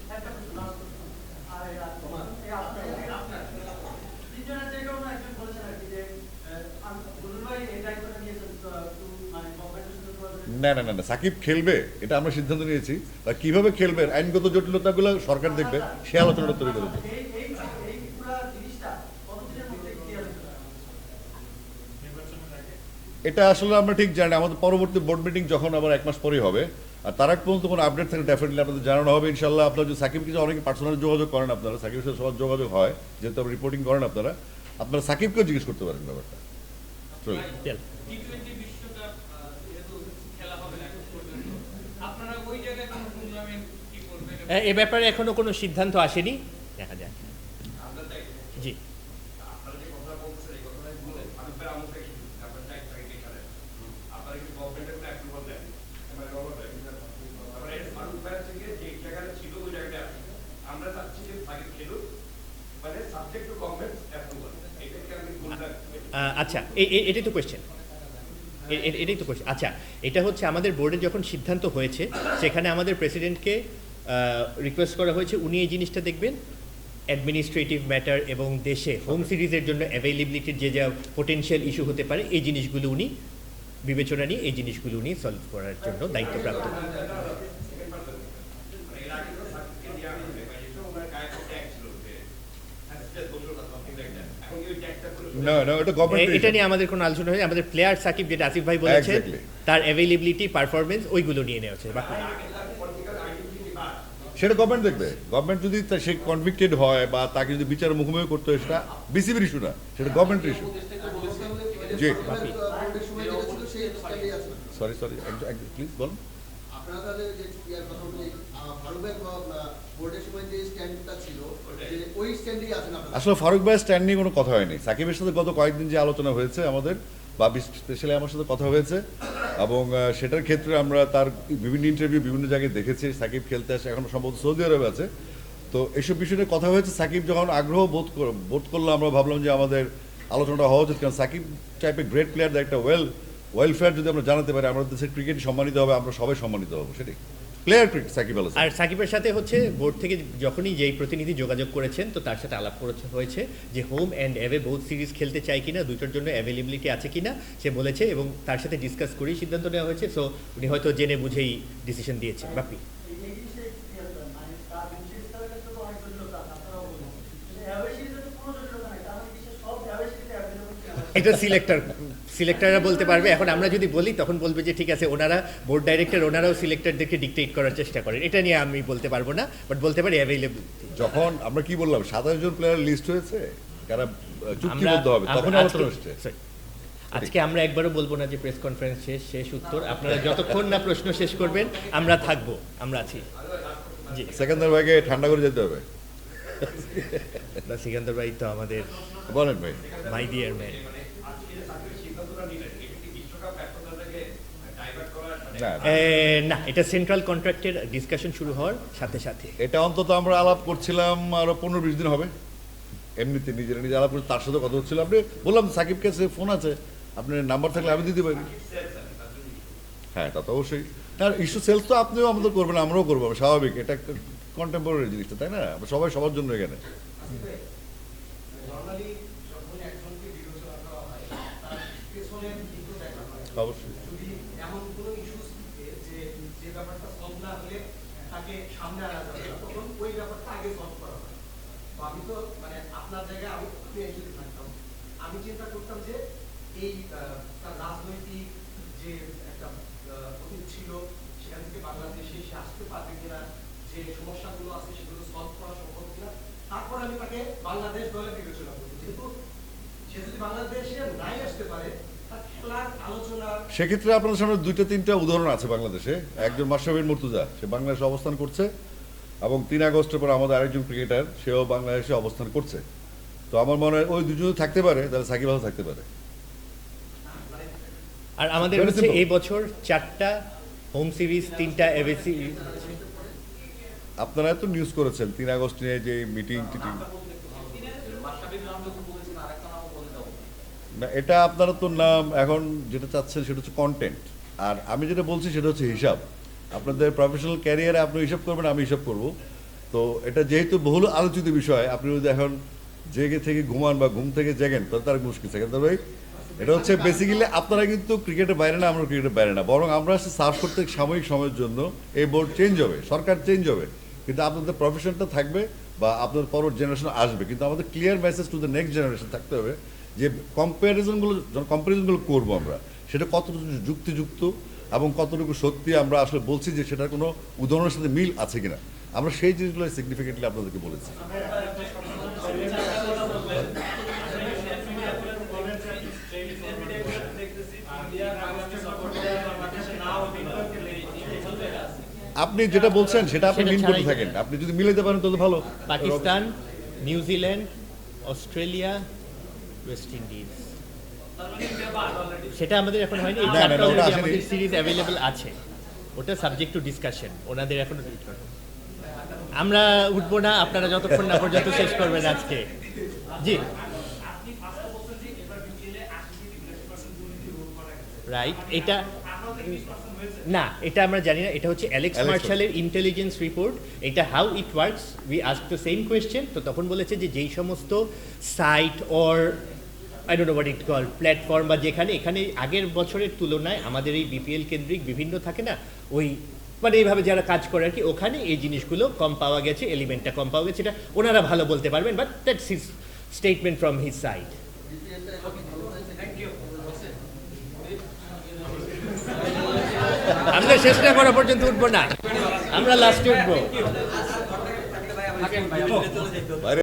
না, সাকিব খেলবে এটা আমরা সিদ্ধান্ত নিয়েছি, আর কিভাবে খেলবে আইনগত জটিলতাগুলো সরকার দেখবে, সে আলোচনাটা তৈরি করেছে। এটা আসলে আমরা ঠিক জানি না। আমাদের পরবর্তী বোর্ড মিটিং যখন আবার 1 মাস পরেই হবে, আর তার আগ পর্যন্ত কোনো আপডেট থাকলে ডেফিনেটলি আপনাদের জানানো হবে ইনশাল্লাহ। আপনারা যদি সাকিব কিছু অনেকে পার্সোনালি যোগাযোগ করেন, আপনারা সাকিবের সাথে সবার যোগাযোগ হয় যেহেতু আপনি রিপোর্টিং করেন, আপনারা সাকিবকেও জিজ্ঞেস করতে পারেন ব্যাপারটা। চলুন। টি-20 বিশ্বকাপ যেহেতু খেলা হবে না এখন পর্যন্ত, আপনারা ওই জায়গায় কোনো টুর্নামেন্ট কি করবেন? এ ব্যাপারে এখনো কোনো সিদ্ধান্ত আসেনি, দেখা যাক। জি, আপনারা যে কথা বলছেন এই কথাটাই বলেন আমি প্রায় আমাকে আপনার টাইপ থাকে এখানে আপনারা কি গভর্নমেন্টের কোনো অ্যাপ্রুভাল দেন মানে তারপরে ফারুক ভাইয়ের থেকে যে জায়গাটা ছিল ওই জায়গাটা আমরা চাচ্ছি যে ফাইল খেলুক মানে সাবজেক্ট টু গভর্নমেন্ট অ্যাপ্রুভাল এটাকে আমি বললাম। আচ্ছা, এটাই তো কোয়েশ্চেন। এটাই তো কোয়েশ্চেন। আচ্ছা, এটা হচ্ছে আমাদের বোর্ডে যখন সিদ্ধান্ত হয়েছে সেখানে আমাদের প্রেসিডেন্টকে রিকোয়েস্ট করা হয়েছে উনি এই জিনিসটা দেখবেন, অ্যাডমিনিস্ট্রেটিভ ম্যাটার এবং দেশে হোম সিরিজের জন্য অ্যাভেলেবিলিটির যে যা পোটেনশিয়াল ইস্যু হতে পারে এই জিনিসগুলো উনি বিবেচনা নিয়ে এই জিনিসগুলো উনি সলভ করার জন্য দায়িত্বপ্রাপ্ত। না, এটা গভর্নমেন্ট। এটা নিয়ে আমাদের কোনো আলোচনা হয়নি। আমাদের প্লেয়ার সাকিব, যেটা আসিফ ভাই বলেছেন, Exactly. তার অ্যাভেলেবিলিটি, পারফরমেন্স ওইগুলো নিয়ে নেওয়া হচ্ছে। বাকি সেটা গভর্নমেন্ট দেখবে। গভর্নমেন্ট যদি সে কনভিক্টেড হয় বা তাকে যদি বিচারের মুখোমুখি করতে হয় সেটা বিসিবির ইস্যু না, সেটা গভর্নমেন্টের ইস্যু। জি, বোর্ডের সময় যেটা ছিল সেই স্ট্যান্ডেই আছে না? সরি প্লিজ বলুন। আপনারা তাহলে যে ইয়ার কথা বলি, ফারুক ভাই বোর্ডের সময় যে স্ট্যান্ডটা ছিল যে ওই স্ট্যান্ডেই আছেন আপনারা? আসলে ফারুক ভাইয়ের স্ট্যান্ড নিয়ে কোনো কথা হয়নি। সাকিবের সাথে গত কয়েকদিন যে আলোচনা হয়েছে আমাদের, বা স্পেশালি আমার সাথে কথা হয়েছে, এবং সেটার ক্ষেত্রে আমরা তার বিভিন্ন ইন্টারভিউ বিভিন্ন জায়গায় দেখেছি। সাকিব খেলতে আসে, এখন সম্ভবত সৌদি আরবে আছে। তো এইসব বিষয়ে কথা হয়েছে। সাকিব যখন আগ্রহ বোধ করলো, আমরা ভাবলাম যে আমাদের আলোচনাটা হওয়া উচিত, কারণ সাকিব টাইপের গ্রেট প্লেয়ারদের একটা ওয়েলফেয়ার যদি আমরা জানাতে পারি, আমাদের দেশের ক্রিকেট সম্মানিত হবে, আমরা সবাই সম্মানিত হবো। সেটাই প্লেয়ার ক্রিকেট সাকিব আল হাসান। আর সাকিবের সাথে হচ্ছে বোর্ড থেকে যখনই যেই প্রতিনিধি যোগাযোগ করেছেন তো তার সাথে আলাপ হয়েছে যে home and away both series খেলতে চাই কিনা, দুইটার জন্য অ্যাভেলেবিলিটি আছে কিনা সে বলেছে, এবং তার সাথে ডিসকাস করেই সিদ্ধান্ত নেওয়া হয়েছে। সো উনি হয়তো জেনে বুঝেই ডিসিশন দিয়েছেন। বাপি এটা সিলেক্টররা বলতে পারবে। এখন আমরা যদি বলি তখন বলবে যে ঠিক আছে, ওনারা বোর্ড ডাইরেক্টর, ওনারাও সিলেক্টরদেরকে ডিকটেট করার চেষ্টা করেন। এটা নিয়ে আমি বলতে পারবো না, বাট বলতে পারি অ্যাভেলেবল। যখন আমরা কি বললাম 27 জন প্লেয়ার লিস্ট হয়েছে, যারা চুক্তিবদ্ধ হবে, তখন আলোচনা হচ্ছে। আজকে আমরা একবারও বলবো না যে প্রেস কনফারেন্স শেষ উত্তর। আপনারা যতক্ষণ না প্রশ্ন শেষ করবেন আমরা থাকবো, আমরা আছি। জি, সেকেন্দার ভাইকে ঠান্ডা করে যেতে হবে। সিকান্দার ভাই তো আমাদের বলেন ভাই। My dear man. না, এটা সেন্ট্রাল কন্ট্রাক্টের ডিসকাশন শুরু হওয়ার সাথে সাথে এটা অন্তত আমরা আলাপ করছিলাম আরো 15-20 দিন হবে, এমনিতে নিজেরা নিজে আলাপ করে তার সাথে কথা হচ্ছিল। আপনি বললাম সাকিব কাছে ফোন আছে, আপনার নাম্বার থাকলে আমি দিতে পারি। হ্যাঁ, তা তো অবশ্যই। আর ইস্যু সেলস তো আপনিও আমাদের করবেন, আমরাও করবো, স্বাভাবিক। এটা কন্টেম্পোরারি জিনিসটা, তাই না? আমরা সবাই সবার জন্য এখানে। নর্মালি যখন একজনকে বিবেচনা করা হয় তার পেছনের দিকও দেখা হয়। অবশ্যই। যদি এমন কোনো ইস্যুস থাকে যে ব্যাপারটা সলভ না হলে তাকে সামনে আনা যাবে না, তখন ওই ব্যাপারটা আগে সলভ করা হয়। তো আমি তো মানে আপনার জায়গায় আমি যদি থাকতাম, আমি চিন্তা করতাম যে এই তার রাজনৈতিক যে একটা অতীত ছিল সেখান থেকে বাংলাদেশে সে আসতে পারবে কিনা, যে সমস্যাগুলো আছে সেগুলো সলভ করা সম্ভব কিনা, তারপর আমি তাকে বাংলাদেশ দলে বিবেচনা করবো। যেহেতু সে যদি বাংলাদেশে নাই আসতে পারে, তার খেলার আলোচনা সেক্ষেত্রে আপনাদের সামনে 2-3টা উদাহরণ আছে বাংলাদেশে। একজন মাশরাফি মুর্তজা, সে বাংলাদেশে অবস্থান করছে, এবং 3 আগস্টের পর আমাদের আরেকজন ক্রিকেটার, সেও বাংলাদেশে অবস্থান করছে। তো আমার মনে হয় ওই দুজন থাকতে পারে, তাহলে সাকিব আল থাকতে পারে। আর আমাদের Very হচ্ছে simple. এই বছর 4টা হোম সিরিজ, 3টা এওয়ে সিরিজ। আপনারা তো নিউজ করেছেন 3 আগস্ট নিয়ে যে মিটিং টিটিং, মাশরাফির নাম যখন বলেছেন আরেকটা নামও বলে দাও। না এটা আপনারা তো নাম এখন যেটা চাচ্ছেন সেটা হচ্ছে কন্টেন্ট, আর আমি যেটা বলছি সেটা হচ্ছে হিসাব। আপনাদের প্রফেশনাল ক্যারিয়ারে আপনি হিসাব করবেন, আমি হিসাব করব। তো এটা যেহেতু বহুল আলোচিত বিষয়, আপনি যদি এখন জেগে থেকে ঘুমান বা ঘুম থেকে জেগেন তাহলে তার মুশকিল থাকে। তবে এটা হচ্ছে বেসিক্যালি আপনারা কিন্তু ক্রিকেটের বাইরে না, আমরা ক্রিকেটের বাইরে না, বরং আমরা সার্ভ করতে সাময়িক সময়ের জন্য এই বোর্ড চেঞ্জ হবে, সরকার চেঞ্জ হবে, কিন্তু আপনাদের প্রফেশনটা থাকবে বা আপনাদের পরবর্তী জেনারেশন আসবে। কিন্তু আমাদের clear message to the next generation থাকতে হবে যে কম্প্যারিজনগুলো করবো আমরা, সেটা কতটুকু যুক্তিযুক্ত এবং কতটুকু সত্যি আমরা আসলে বলছি যে সেটার কোনো উদাহরণের সাথে মিল আছে কিনা, আমরা সেই জিনিসগুলো সিগনিফিকেন্টলি আপনাদেরকে বলেছি। আপনি যেটা বলছেন সেটা আপনি সেটা মিন করতে ছাড়াই থাকেন, আপনি যদি মিলাইতে পারেন তাহলে ভালো। Pakistan, New Zealand, Australia, West Indies, সেটা আমাদের এখন হয়নি। এই না, না, চারটা ওটা already আসেনি। আমাদের সিরিজ অ্যাভেলেবল আছে, ওটা সাবজেক্ট টু ডিসকাশন, ওনাদের এখনো আমরা উঠবো না আপনারা যতক্ষণ না পর্যন্ত শেষ করবেন আজকে। জি আপনি ফার্স্টে বলছেন যে এবার বিপিএলে 80-82% দুর্নীতি রোধ করা গেছে। রাইট, এটা আপনারা 20% হয়েছে। না, এটা আমরা জানি না, এটা হচ্ছে অ্যালেক্স অ্যালেক্স মার্শালের ইন্টেলিজেন্স রিপোর্ট। এটা how it works, we ask the same question. তো তখন বলেছে যে যেই সমস্ত site or I don't know what it call platform বা যেখানে এখানে আগের বছরের তুলনায় আমাদের এই বিপিএল কেন্দ্রিক বিভিন্ন থাকে না, ওই মানে এইভাবে যারা কাজ করে আর কি, ওখানে এই জিনিসগুলো কম পাওয়া গেছে, এলিমেন্টটা কম পাওয়া গেছে, এটা ওনারা ভালো বলতে পারবেন, but that's his statement from his side. বিপিএলটা এখন ভালো হয়েছে। আমরা শেষ না করা পর্যন্ত উঠবো না, আমরা লাস্টে উঠবো। বাইরে